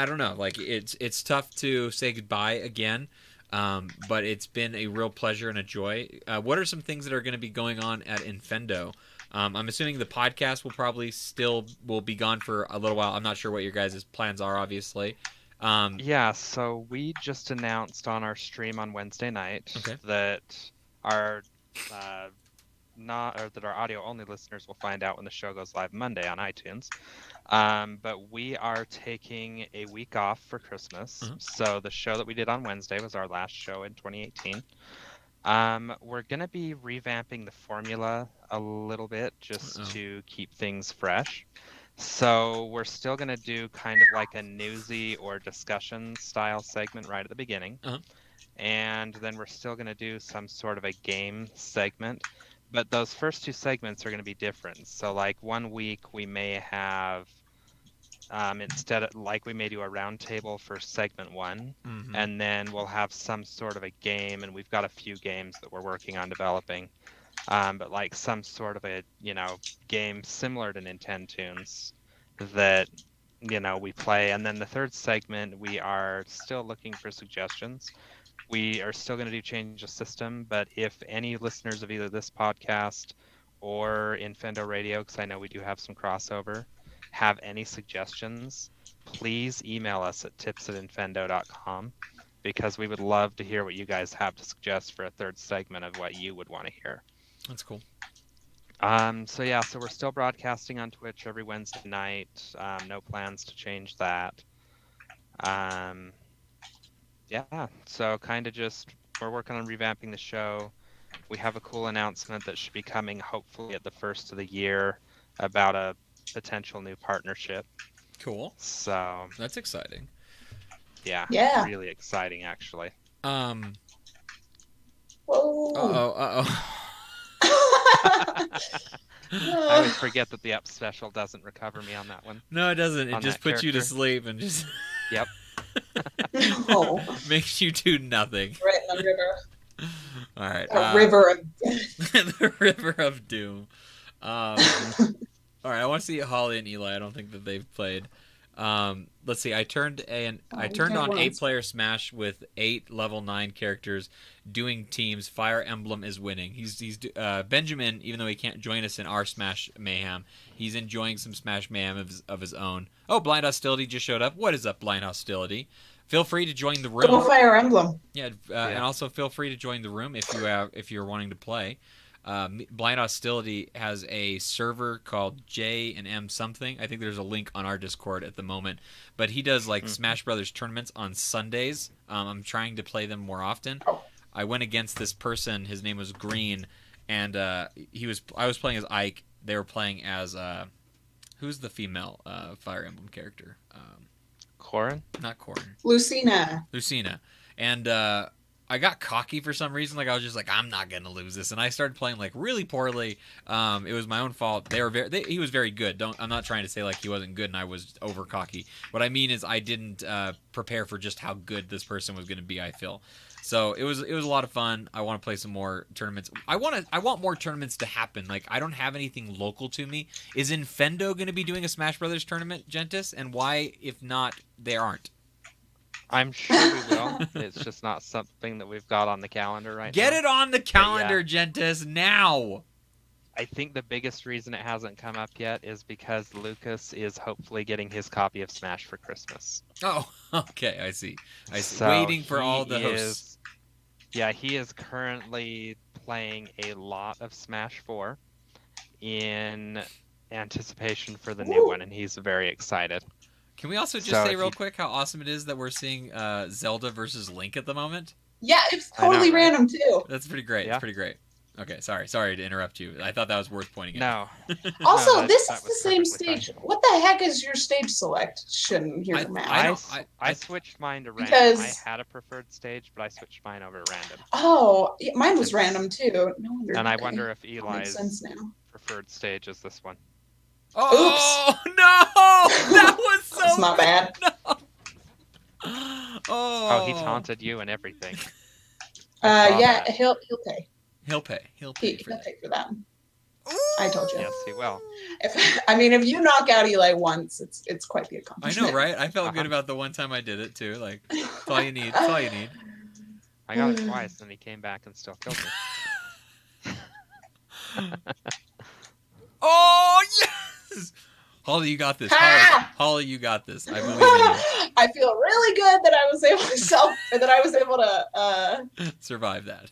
don't know, like it's tough to say goodbye again, but it's been a real pleasure and a joy. What are some things that are going to be going on at Infendo? I'm assuming the podcast will probably still will be gone for a little while. I'm not sure what your guys' plans are, obviously. Yeah, so we just announced on our stream on Wednesday night Okay. that our that our audio only listeners will find out when the show goes live Monday on iTunes. But we are taking a week off for Christmas. Mhm. So the show that we did on Wednesday was our last show in 2018. We're gonna be revamping the formula a little bit just Uh-oh. to keep things fresh. So we're still gonna do kind of like a newsy or discussion style segment right at the beginning. Uh-huh. And then we're still gonna do some sort of a game segment. But those first two segments are gonna be different. So like one week we may have instead of like we may do a roundtable for segment one, Mhm. and then we'll have some sort of a game, and we've got a few games that we're working on developing. But like some sort of a game similar to Nintendo's that we play. And then the third segment, we are still looking for suggestions. We are still going to do change of system, but if any listeners of either this podcast or Infendo Radio, because I know we do have some crossover, have any suggestions, please email us at tips@infendo.com, because we would love to hear what you guys have to suggest for a third segment of what you would want to hear. That's cool. So we're still broadcasting on Twitch every Wednesday night. No plans to change that. So kind of just we're working on revamping the show. We have a cool announcement that should be coming hopefully at the first of the year about a potential new partnership. Cool. So That's exciting. Yeah. Really exciting actually. Whoa. I always forget that the up special doesn't recover me on that one. No, it doesn't. It On just that puts you to character. sleep and just Yep. No. makes you do nothing. Right in the river. All right. A river of The river of doom. All right. I want to see Holly and Eli. I don't think that they've played. Let's see. I turned on 8-player Smash with 8 level 9 characters doing teams. Fire Emblem is winning. He's Benjamin, even though he can't join us in our Smash Mayhem, he's enjoying some Smash Mayhem of his own. Oh, Blind Hostility just showed up. What is up, Blind Hostility? Feel free to join the room. Go Fire Emblem. Yeah, and also feel free to join the room if you're wanting to play. Blind Hostility has a server called J and M something. I think there's a link on our Discord at the moment. But he does like Smash Brothers tournaments on Sundays. I'm trying to play them more often. I went against this person. His name was Green, and I was playing as Ike. They were playing as who's the female Fire Emblem character? Corin? Not Corin. Lucina. And I got cocky for some reason. Like I was just like, I'm not gonna lose this, and I started playing like really poorly. It was my own fault. He was very good. I'm not trying to say like he wasn't good and I was over cocky. What I mean is I didn't prepare for just how good this person was gonna be. I feel. So it was a lot of fun. I want to play some more tournaments. I want more tournaments to happen. Like I don't have anything local to me. Is Infendo going to be doing a Smash Brothers tournament, Gentis? And why, if not, they aren't? I'm sure we will. It's just not something that we've got on the calendar right now. Get it on the calendar, Gentis, now. I think the biggest reason it hasn't come up yet is because Lucas is hopefully getting his copy of Smash for Christmas. Oh, okay. I see. So Waiting for he all the hosts. Yeah, he is currently playing a lot of Smash 4 in anticipation for the new one, and he's very excited. Can we also just So say if real you- quick how awesome it is that we're seeing Zelda versus Link at the moment? Yeah, it's I know, totally right? random too. That's pretty great. Yeah. It's pretty great. Okay, sorry to interrupt you. I thought that was worth pointing out. No. Also, that- this that is the was same perfectly stage. What the heck is your stage selection here, I Matt? I switched mine to random. Because- I had a preferred stage, but I switched mine over to random. Oh, yeah, mine was random too. No wonder. And I okay. wonder if That makes Eli's sense now. preferred stage is this one. Oh no! That was so. That's not bad. Oh, Oh, he taunted you and everything. Yeah, that. he'll pay. He'll pay. He'll pay for He'll that. pay for that. I told you. Yes, he will. If you knock out Eli once, it's quite the I accomplishment. know, right? I felt good Uh-huh. about the one time I did it too. Like, that's all you need. That's all you need. I got it twice, and he came back and still killed me. Oh yes, Holly, you got this. Holly, you got this. I believe in you. I feel really good that I was able to Survive that.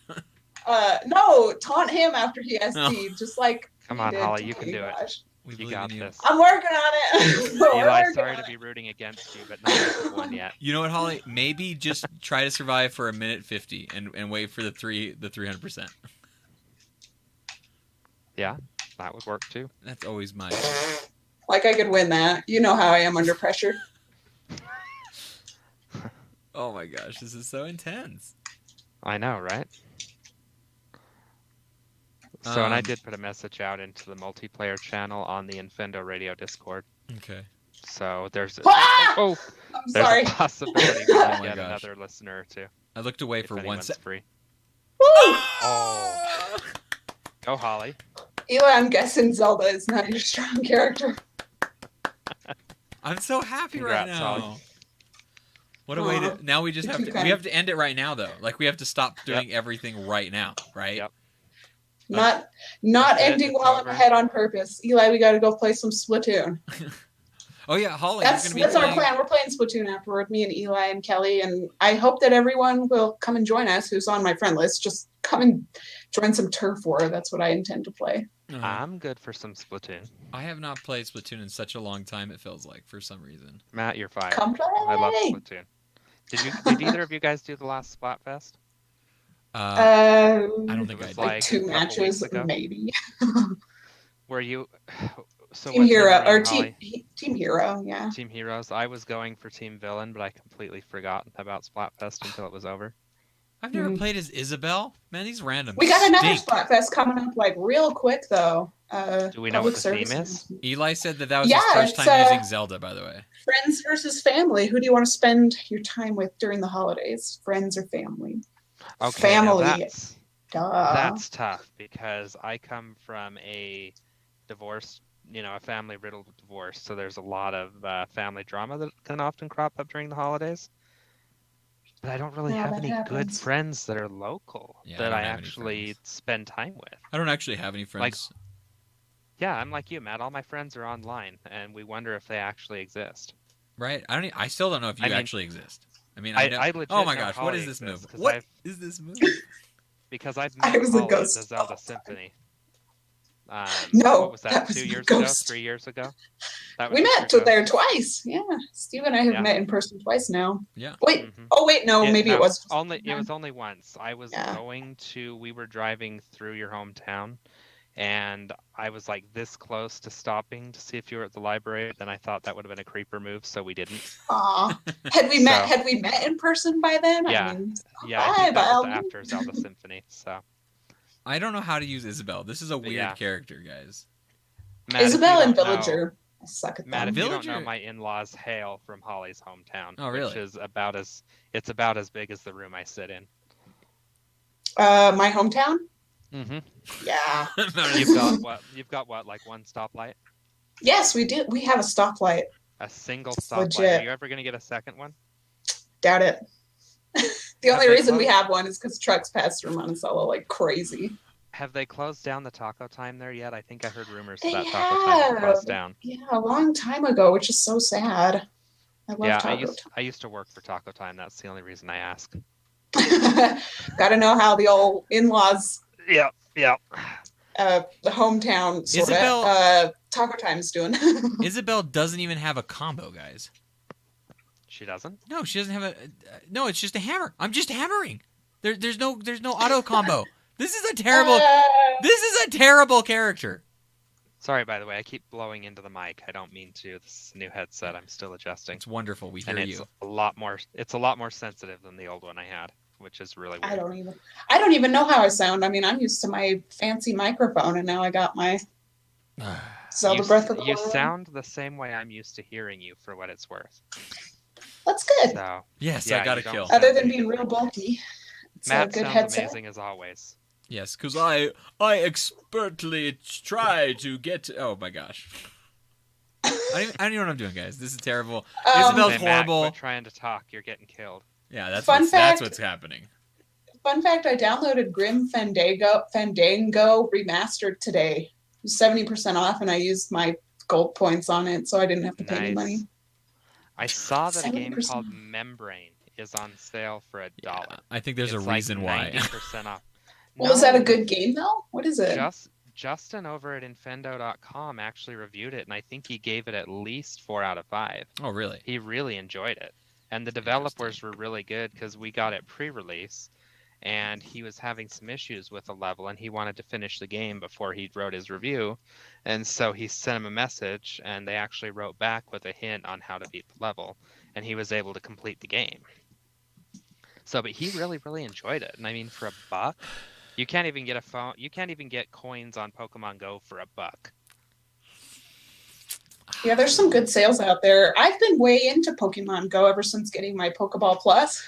no, taunt him after he SD'd, just like Come he on, did Holly, to you can me, do it. gosh. We You believe got in you. this. I'm working on it. We're Eli, working sorry on to it. be rooting against you, but not have won yet. You know what, Holly? Maybe just try to survive for a minute 50 and wait for the 300%. Yeah, that would work too. That's always my. Like I could win that. You know how I am under pressure. Oh my gosh, this is so intense. I know, right? So, and I Um, did put a message out into the multiplayer channel on the Infendo Radio Discord. Okay. So there's a, Ah! oh, I'm there's sorry. a possibility we Oh might my get gosh. another listener or two. I looked away If for 1 anyone's second. free. Woo! Oh, go Holly. Eli, I'm guessing Zelda is not your strong character. I'm so happy right Congrats, now. Holly. What a way Aw. to. Now we just You're have too to. We kind. have to end it right now, though. Like we have to stop doing everything right now, right? Yep. Not That's it, ending it's while I'm over. ahead on purpose. Eli, we gotta go play some Splatoon. Oh yeah, Holly, That's you're gonna be our playing. plan. We're playing Splatoon afterward, me and Eli and Kelly, and I hope that everyone will come and join us who's on my friend list. Just come and join some turf war. That's what I intend to play. I'm good for some Splatoon. I have not played Splatoon in such a long time. It feels like for some reason. Matt, you're fired. Come play. I love Splatoon. Did either of you guys do the last Splatfest? I don't think It I was did. like like two a couple matches, weeks ago. maybe. Were you? So Team what Hero were you, or Holly? Team Hero, yeah. Team Heroes. I was going for Team Villain, but I completely forgot about Splatfest until it was over. I've never Mhm. played as Isabel. Man, these random. We got another stink. Splatfest coming up like real quick though. Do we know public what the theme service is? announcement. Eli said that was Yeah, his first it's, time using Zelda, by the way. Friends versus family. Who do you want to spend your time with during the holidays? Friends or family? Okay, now Family. Duh. that's tough because I come from a divorce, a family riddled with divorce. So there's a lot of family drama that can often crop up during the holidays. But I don't really Yeah, have that any good happens. friends that are local Yeah, I that don't I have any actually friends. spend time with. I don't actually have any friends. Yeah, I'm like you, Matt. All my friends are online, and we wonder if they actually exist. Right? I still don't know if you I mean- actually exist. I mean, I know. I legit Oh my know gosh, what Holly is this move? exists 'cause What I've- is this move? Because I've I met was a Holly at ghost the Zelda all the time. Symphony. No, what was that? that was 2 the years ago? ghost. 3 years ago? That We was met Mr. Ghost? there twice. Yeah. Steve and I have Yeah. met in person twice now. Yeah. Wait. Mhm. Oh wait, no, maybe no, it was only. It was only once. I was Yeah. going to. We were driving through your hometown, and I was like this close to stopping to see if you were at the library. Then I thought that would have been a creeper move, so we didn't. Aw. Had we met So- had we met in person by then? Yeah. I mean, Yeah, I hi, think that was Val. after Zelda Symphony. So I don't know how to use Isabel. This is a weird Yeah. character, guys. Matt, if you Isabel and don't know- Villager. I suck at Matt, them. if you don't know, Villager- my in-laws hail from Holly's hometown. Oh, really? Which is about as about as big as the room I sit in. My hometown? Mm-hmm. Yeah. You've got what, like one stoplight? Yes, we do. We have a stoplight. A single It's stoplight. legit. Are you ever gonna get a second one? Doubt it. The Have only they reason we closed? have one is because trucks pass through Monticello like crazy. Have they closed down the taco time there yet? I think I heard rumors They that taco time was have. closed down. Yeah, a long time ago, which is so sad. I love Yeah, Taco I used to work for Taco Time. That's the only reason I ask. Time. Gotta know how the old in-laws, Yeah, yeah. the hometown sort Isabel- of, Taco Time's doing. Isabel doesn't even have a combo, guys. She doesn't. No, she doesn't have a. No, it's just a hammer. I'm just hammering. There's no auto combo. This is a terrible. This is a terrible character. Sorry, by the way, I keep blowing into the mic. I don't mean to. This is a new headset. I'm still adjusting. It's wonderful. We And hear it's you. a lot more. It's a lot more sensitive than the old one I had, which is really weird. I don't even know how I sound. I mean, I'm used to my fancy microphone, and now I got my Zelda you, Breath of the you Wild. sound the same way I'm used to hearing you, for what it's worth. That's good. So Yes, Yeah, I got a you don't kill. sound- Other than being real bulky, it's Matt a good sounds headset. amazing as always. Yes, because I expertly try to get. Oh my gosh. I don't even know what I'm doing, guys. This is terrible. Isabel's Hey, Matt, horrible. quit trying to talk. You're getting killed. Yeah, that's Fun what's, that's fact- what's happening. Fun fact: I downloaded Grim Fandango Remastered today. was 70% off, and I used my gold points on it, so I didn't have to pay any money. Nice. I saw that a game 70% called off. Membrane is on sale for Yeah, $1. I think there's a It's reason like why. 90% off. Well, is that a No, good game though? What is it? Justin over at Infendo.com actually reviewed it, and I think he gave it at least 4 out of 5. Oh, really? He really enjoyed it. And the developers were really good because we got it pre-release, and he was having some issues with a level, and he wanted to finish the game before he wrote his review. And so he sent him a message, and they actually wrote back with a hint on how to beat the level, and he was able to complete the game. So, but he really, really enjoyed it. And I mean, for $1, you can't even get a phone. You can't even get coins on Pokemon Go for $1. Yeah, there's some good sales out there. I've been way into Pokemon Go ever since getting my Pokeball Plus.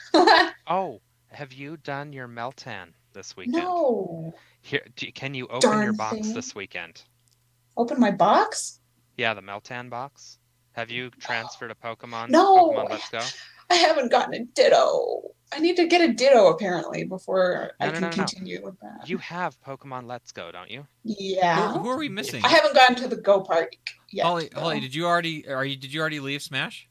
Oh, have you done your Meltan this weekend? No. Here, can you open your Darn box thing. this weekend? Open my box? Yeah, the Meltan box. Have you transferred a Pokemon? No. Pokemon Let's Go. I haven't gotten a Ditto. I need to get a Ditto apparently before I No, can no. continue with that. You have Pokemon Let's Go, don't you? Yeah. Who are we missing? I haven't gotten to the Go part yet. Holly, though. Holly, did you already leave Smash?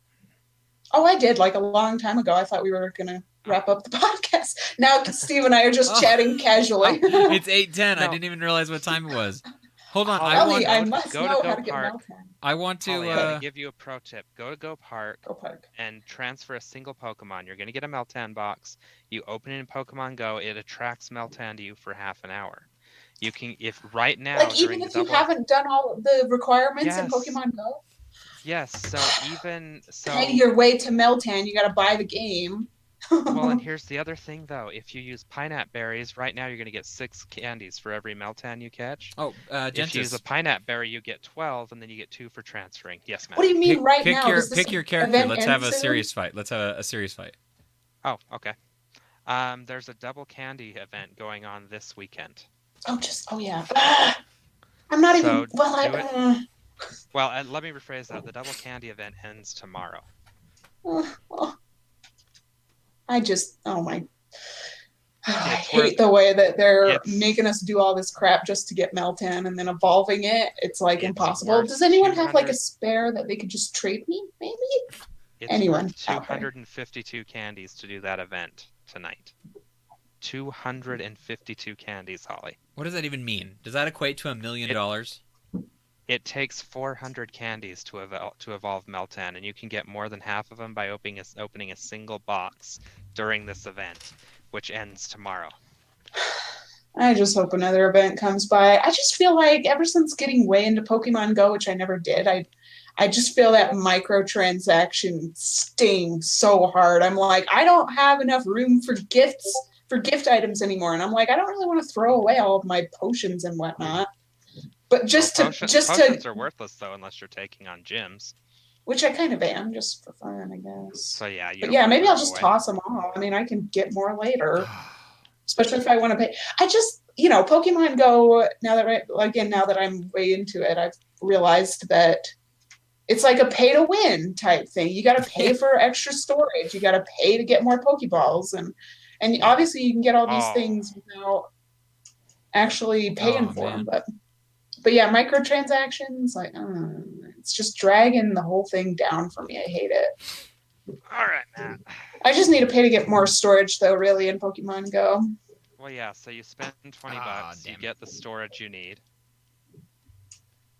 Oh, I did like a long time ago. I thought we were gonna wrap up the podcast. Now Steve and I are just Oh. chatting casually. It's 8:10. I No. didn't even realize what time it was. Hold on, Holly, Ellie, I go must to know Go how to get Park. Meltan. I want to. Holly, I'm gonna give you a pro tip. Go to Go Park Go Park. and transfer a single Pokemon. You're gonna get a Meltan box. You open it in Pokemon Go. It attracts Meltan to you for half an hour. You can, if right now, Like during even the if you double, haven't done all the requirements in Yes. Pokemon Go, yes. So even so, pay your way to Meltan, you got to buy the game. well, and here's the other thing though. If you use Pineapple berries, right now you're gonna get 6 candies for every Meltan you catch. Oh, If you use Gentis. a Pineapple berry, you get 12, and then you get 2 for transferring. Yes, ma'am. What do you mean right pick now? your Does this pick your character. event Let's have end a soon? serious fight. Let's have a serious fight. Oh, okay. There's a double candy event going on this weekend. Oh yeah. Ah, I'm not So, even. Well, do it. I. Well, and let me rephrase that. The double candy event ends tomorrow. I just. Oh my. I It's worth hate the way that they're It's- making us do all this crap just to get Meltan and then evolving it. It's like It's impossible. worth Does anyone have like a 200 spare that they could just trade me? Maybe. It's Anyone worth out there. 252 candies to do that event tonight. 252 candies, Holly. What does that even mean? Does that equate to $1 million? It takes 400 candies to evolve Meltan, and you can get more than half of them by opening a single box during this event, which ends tomorrow. I just hope another event comes by. I just feel like ever since getting way into Pokemon Go, which I never did, I just feel that microtransaction sting so hard. I'm like, I don't have enough room for gift items anymore, and I'm like, I don't really want to throw away all of my potions and whatnot. But Potions are worthless though unless you're taking on gyms. which I kind of am, just for fun, I guess. So yeah, you But don't yeah, wanna maybe throw I'll them just away. toss them all. I mean, I can get more later, especially if I want to pay. I just, Pokemon Go. Now that I'm way into it, I've realized that it's like a pay to win type thing. You got to pay for extra storage. You got to pay to get more Pokeballs, and obviously you can get all these Oh. things without actually paying Oh, for man. them. But yeah, microtransactions, like, it's just dragging the whole thing down for me. I hate it. All right, Matt. I just need to pay to get more storage, though, really, in Pokemon Go. Well, yeah. So you spend 20 Ah, bucks, you damn it. get the storage you need,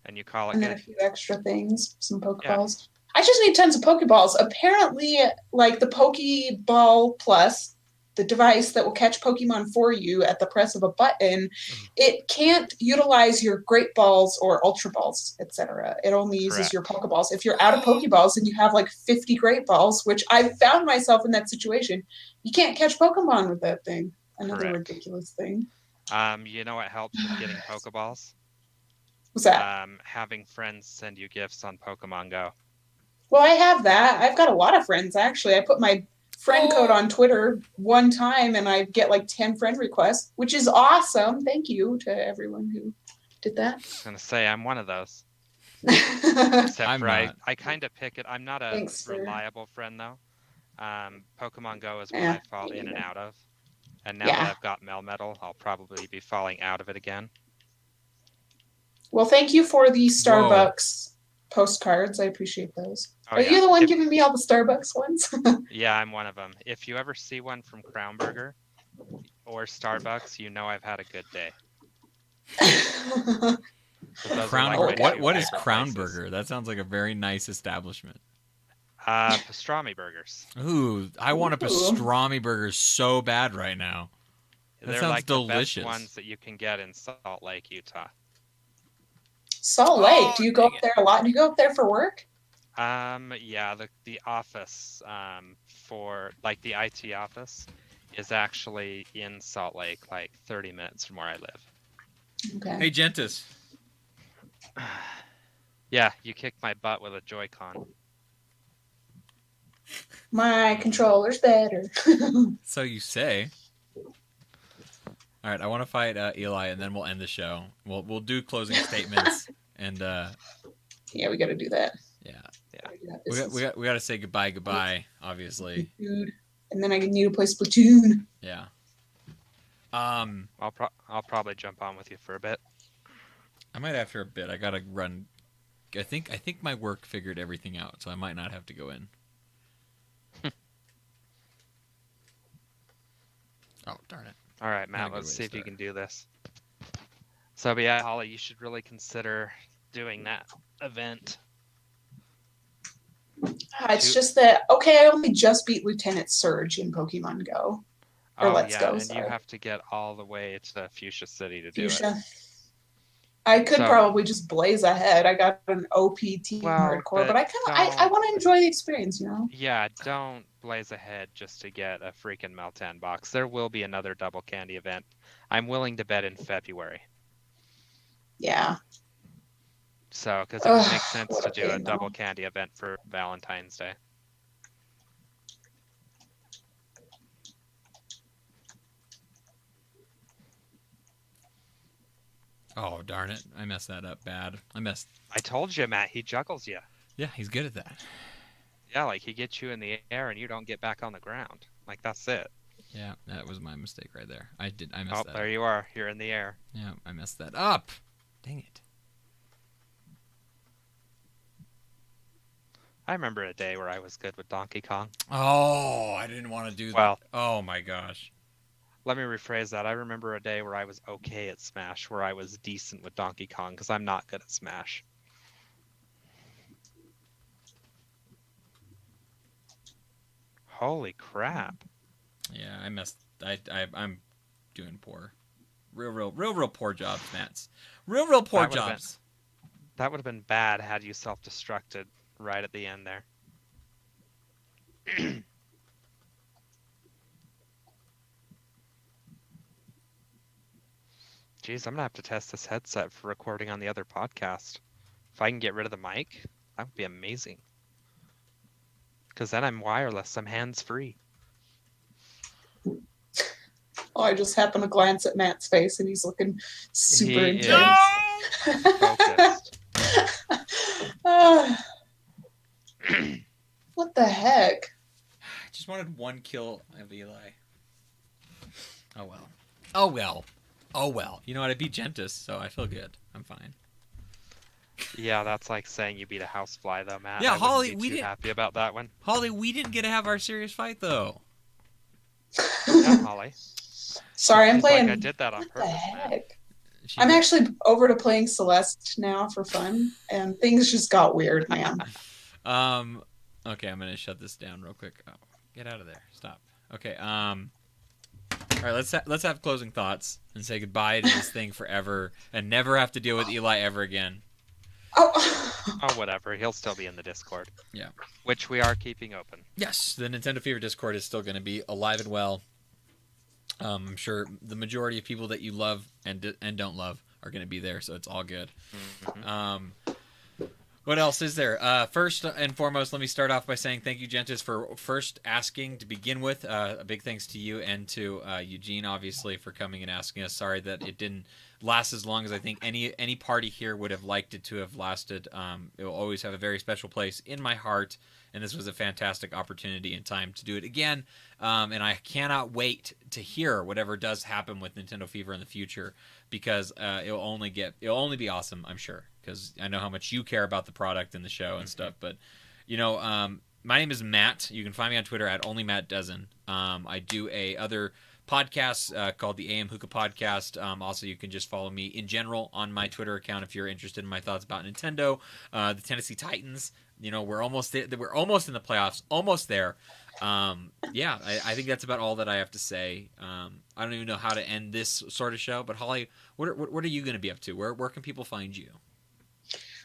and you call it And then a good. few extra things, some Pokeballs. I just need tons of Pokeballs. Apparently, like the Pokeball Plus, the device that will catch Pokemon for you at the press of a button, it can't utilize your Great Balls or Ultra Balls, etc. It only uses your Pokeballs. If you're out of Pokeballs and you have like 50 Great Balls, which I've found myself in that situation, you can't catch Pokemon with that thing. Another Correct. ridiculous thing. You know what helps with getting Pokeballs? What's that? Having friends send you gifts on Pokemon Go. Well, I have that. I've got a lot of friends, actually. I put my friend code on Twitter one time, and I get like 10 friend requests, which is awesome. Thank you to everyone who did that. I was gonna say I'm one of those. Thanks, Except I'm for not. I kind of pick it. I'm not a Thanks, sir. reliable friend though. Pokemon Go is one Yeah, I fall me in and neither. out of. And now Yeah. that I've got Melmetal, I'll probably be falling out of it again. Well, thank you for the Starbucks postcards. I appreciate those. Oh, Are yeah. you the one giving me all the Starbucks ones? Yeah, I'm one of them. If you ever see one from Crown Burger or Starbucks, you know I've had a good day. 'Cause those are Crown. like my two What is favorite Crown places. Burger? That sounds like a very nice establishment. Pastrami burgers. Ooh, I want a Ooh. pastrami burger so bad right now. That They're sounds like delicious. the best ones that you can get in Salt Lake, Utah. Salt Lake. Oh, Do you go dang up there a lot? Do you go up there for work? Yeah, the office for like the IT office is actually in Salt Lake, like 30 minutes from where I live. Okay. Hey, Gentis. Yeah, you kicked my butt with a Joy-Con. My controller's better. So you say. All right, I want to fight Eli, and then we'll end the show. We'll do closing statements, and Yeah, we got to do that. yeah, we got to say goodbye, obviously. Dude. And then I need to play Splatoon. Yeah. I'll probably jump on with you for a bit. I might after a bit. I gotta run. I think my work figured everything out, so I might not have to go in. Oh, darn it. All right, Not a Matt, good let's way to see if you start. can do this. So, but yeah, Holly, you should really consider doing that event. It's just that, okay, I only just beat Lieutenant Surge in Pokemon Go. Or Let's Go, and sorry. you have to get all the way to Fuchsia City to do it. Fuchsia. I could So- probably just blaze ahead. I got an OPT Well, hardcore, but I don't- I want to enjoy the experience, you know? Yeah, don't blaze ahead just to get a freaking Meltan box. There will be another double candy event. I'm willing to bet in February. Yeah. So, because it would Ugh, make sense what to a do a pain, though. double candy event for Valentine's Day. Oh, darn it. I messed that up bad. I told you, Matt, he juggles you. Yeah, he's good at that. Yeah, like he gets you in the air and you don't get back on the ground. Like that's it. Yeah, that was my mistake right there. I messed Oh, that there up. you are. You're in the air. Yeah, I messed that up. Dang it. I remember a day where I was good with Donkey Kong. Oh, I didn't want to do that. Well, Oh my gosh. let me rephrase that. I remember a day where I was okay at Smash, where I was decent with Donkey Kong, because I'm not good at Smash. Holy crap. Yeah, I messed. I'm doing poor. Real poor jobs, Mats. Real poor That would've been- jobs. That would have been bad had you self-destructed right at the end there. Jeez, I'm gonna have to test this headset for recording on the other podcast. If I can get rid of the mic, that would be amazing. Because then I'm wireless, I'm hands-free. Oh, I just happened to glance at Matt's face and he's looking super He is. intense. Focused. Ah. What the heck? I just wanted one kill of Eli. Oh well. Oh well. Oh well. You know what? I beat Gentis, so I feel good. I'm fine. Yeah, that's like saying you beat a housefly, though, Matt. Yeah, I wouldn't Holly, be we too didn't- happy about that one. Holly, we didn't get to have our serious fight though. Yeah, Holly. Sorry, I'm It's like playing. I did that on What the purpose, Matt. heck? She- I'm actually over to playing Celeste now for fun, and things just got weird, man. Okay, I'm gonna shut this down real quick. Oh, get out of there. Stop. Okay. All right. Let's have closing thoughts and say goodbye to this thing forever and never have to deal with Eli ever again. Oh, Oh, whatever. He'll still be in the Discord. Yeah. Which we are keeping open. Yes, the Nintendo Fever Discord is still going to be alive and well. I'm sure the majority of people that you love and don't love are going to be there, so it's all good. Mhm. What else is there? First and foremost, let me start off by saying thank you, Gentis, for first asking to begin with. A big thanks to you and to Eugene, obviously, for coming and asking us. Sorry that it didn't last as long as I think any party here would have liked it to have lasted. It will always have a very special place in my heart and this was a fantastic opportunity and time to do it again. And I cannot wait to hear whatever does happen with Nintendo Fever in the future, because it'll only be awesome, I'm sure, because I know how much you care about the product and the show and stuff. But my name is Matt. You can find me on Twitter at onlymattdozen. I do a other podcast called the AM Hookah Podcast. Also, you can just follow me in general on my Twitter account if you're interested in my thoughts about Nintendo. The Tennessee Titans. We're almost there. We're almost in the playoffs. Almost there. I think that's about all that I have to say. I don't even know how to end this sort of show. But Holly, what are you going to be up to? Where can people find you?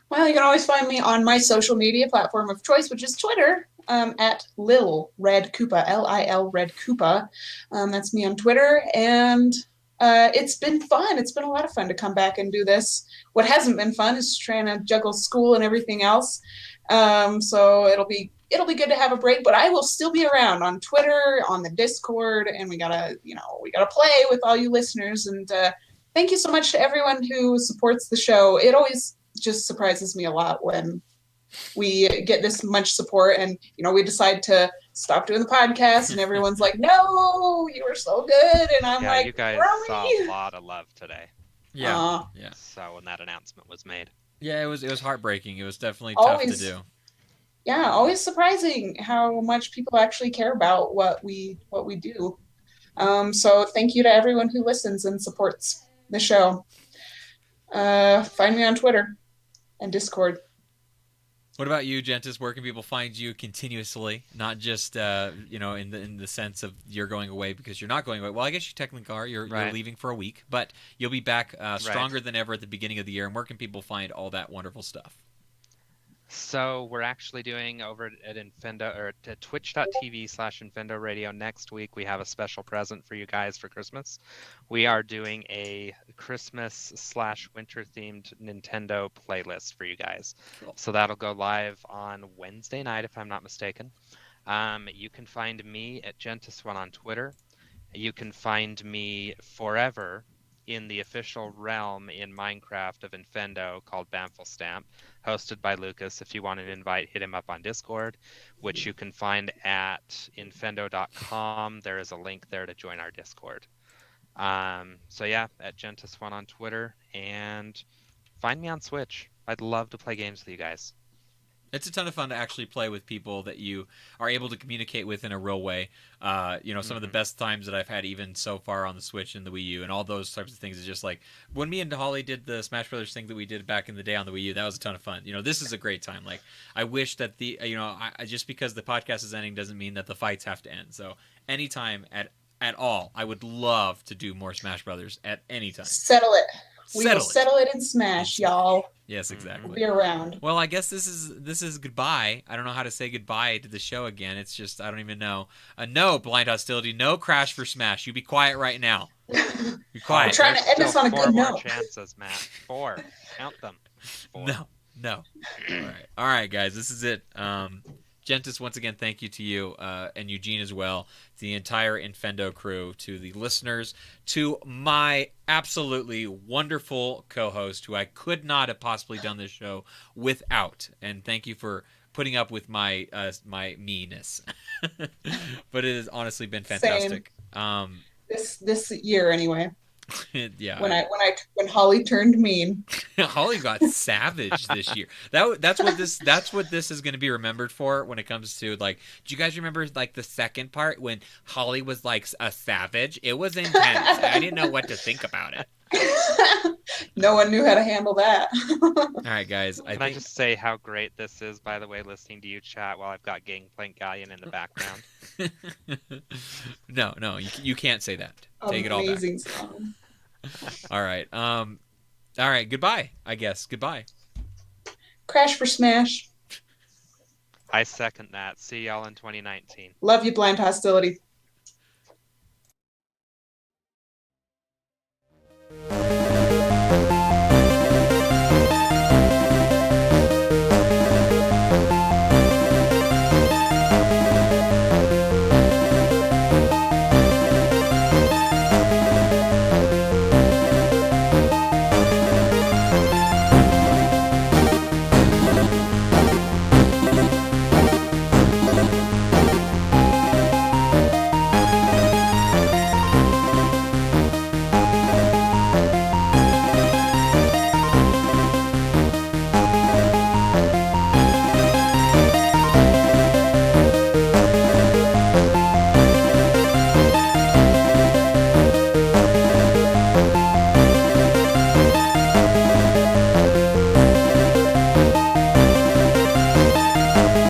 Well, you can always find me on my social media platform of choice, which is Twitter, at Lil Red Koopa, Lil Red Koopa. That's me on Twitter, and it's been fun. It's been a lot of fun to come back and do this. What hasn't been fun is trying to juggle school and everything else. So it'll be good to have a break, but I will still be around on Twitter, on the Discord, and we gotta play with all you listeners. And thank you so much to everyone who supports the show. It always just surprises me a lot when we get this much support, and we decide to stop doing the podcast, and everyone's like, "No, you were so good," and I'm like, "You guys Romy. saw a lot of love today." Yeah. So when that announcement was made, it was heartbreaking. It was definitely tough to do. Yeah, always surprising how much people actually care about what we do. So thank you to everyone who listens and supports the show. Find me on Twitter and Discord. What about you, Gentis? Where can people find you continuously? Not just in the sense of you're going away, because you're not going away. Well, I guess you technically are. You're leaving for a week, but you'll be back stronger than ever at the beginning of the year. And where can people find all that wonderful stuff? So we're actually doing over at Infendo, or at twitch.tv/Infendo Radio next week. We have a special present for you guys for Christmas. We are doing a Christmas/winter themed Nintendo playlist for you guys. Cool. So that'll go live on Wednesday night, if I'm not mistaken. You can find me at Gentis1 on Twitter. You can find me forever in the official realm in Minecraft of Infendo called Bamflestamp, hosted by Lucas. If you want an invite, hit him up on Discord, which you can find at infendo.com. There is a link there to join our Discord. At Gentis1 on Twitter, and find me on Switch. I'd love to play games with you guys. It's a ton of fun to actually play with people that you are able to communicate with in a real way. Some of the best times that I've had even so far on the Switch and the Wii U and all those types of things is just like when me and Holly did the Smash Brothers thing that we did back in the day on the Wii U. That was a ton of fun. This is a great time. Like, I wish that just because the podcast is ending doesn't mean that the fights have to end. So anytime at all, I would love to do more Smash Brothers at any time. Settle it. We will settle it in Smash, y'all. Yes, exactly. We'll be around. Well, I guess this is goodbye. I don't know how to say goodbye to the show again. It's just, I don't even know. No, Blind Hostility. No Crash for Smash. You be quiet right now. Be quiet. I'm trying to end this on a good note. 4 more chances, Matt. 4. Count them. 4. No. All right, guys. This is it. Gentis, once again, thank you to you and Eugene as well, to the entire Infendo crew, to the listeners, to my absolutely wonderful co-host, who I could not have possibly done this show without. And thank you for putting up with my meanness. But it has honestly been fantastic. This year, anyway. Yeah. When Holly turned mean. Holly got savage this year. That's what this is going to be remembered for when it comes to, like, do you guys remember like the second part when Holly was like a savage? It was intense. I didn't know what to think about it. No one knew how to handle that. All right, guys. I just say how great this is, by the way, listening to you chat while I've got Gangplank Galleon in the background. No, you can't say that. Take it all back. Amazing song. All right. All right. Goodbye, I guess. Goodbye. Crash for Smash. I second that. See y'all in 2019. Love you, Blind Hostility.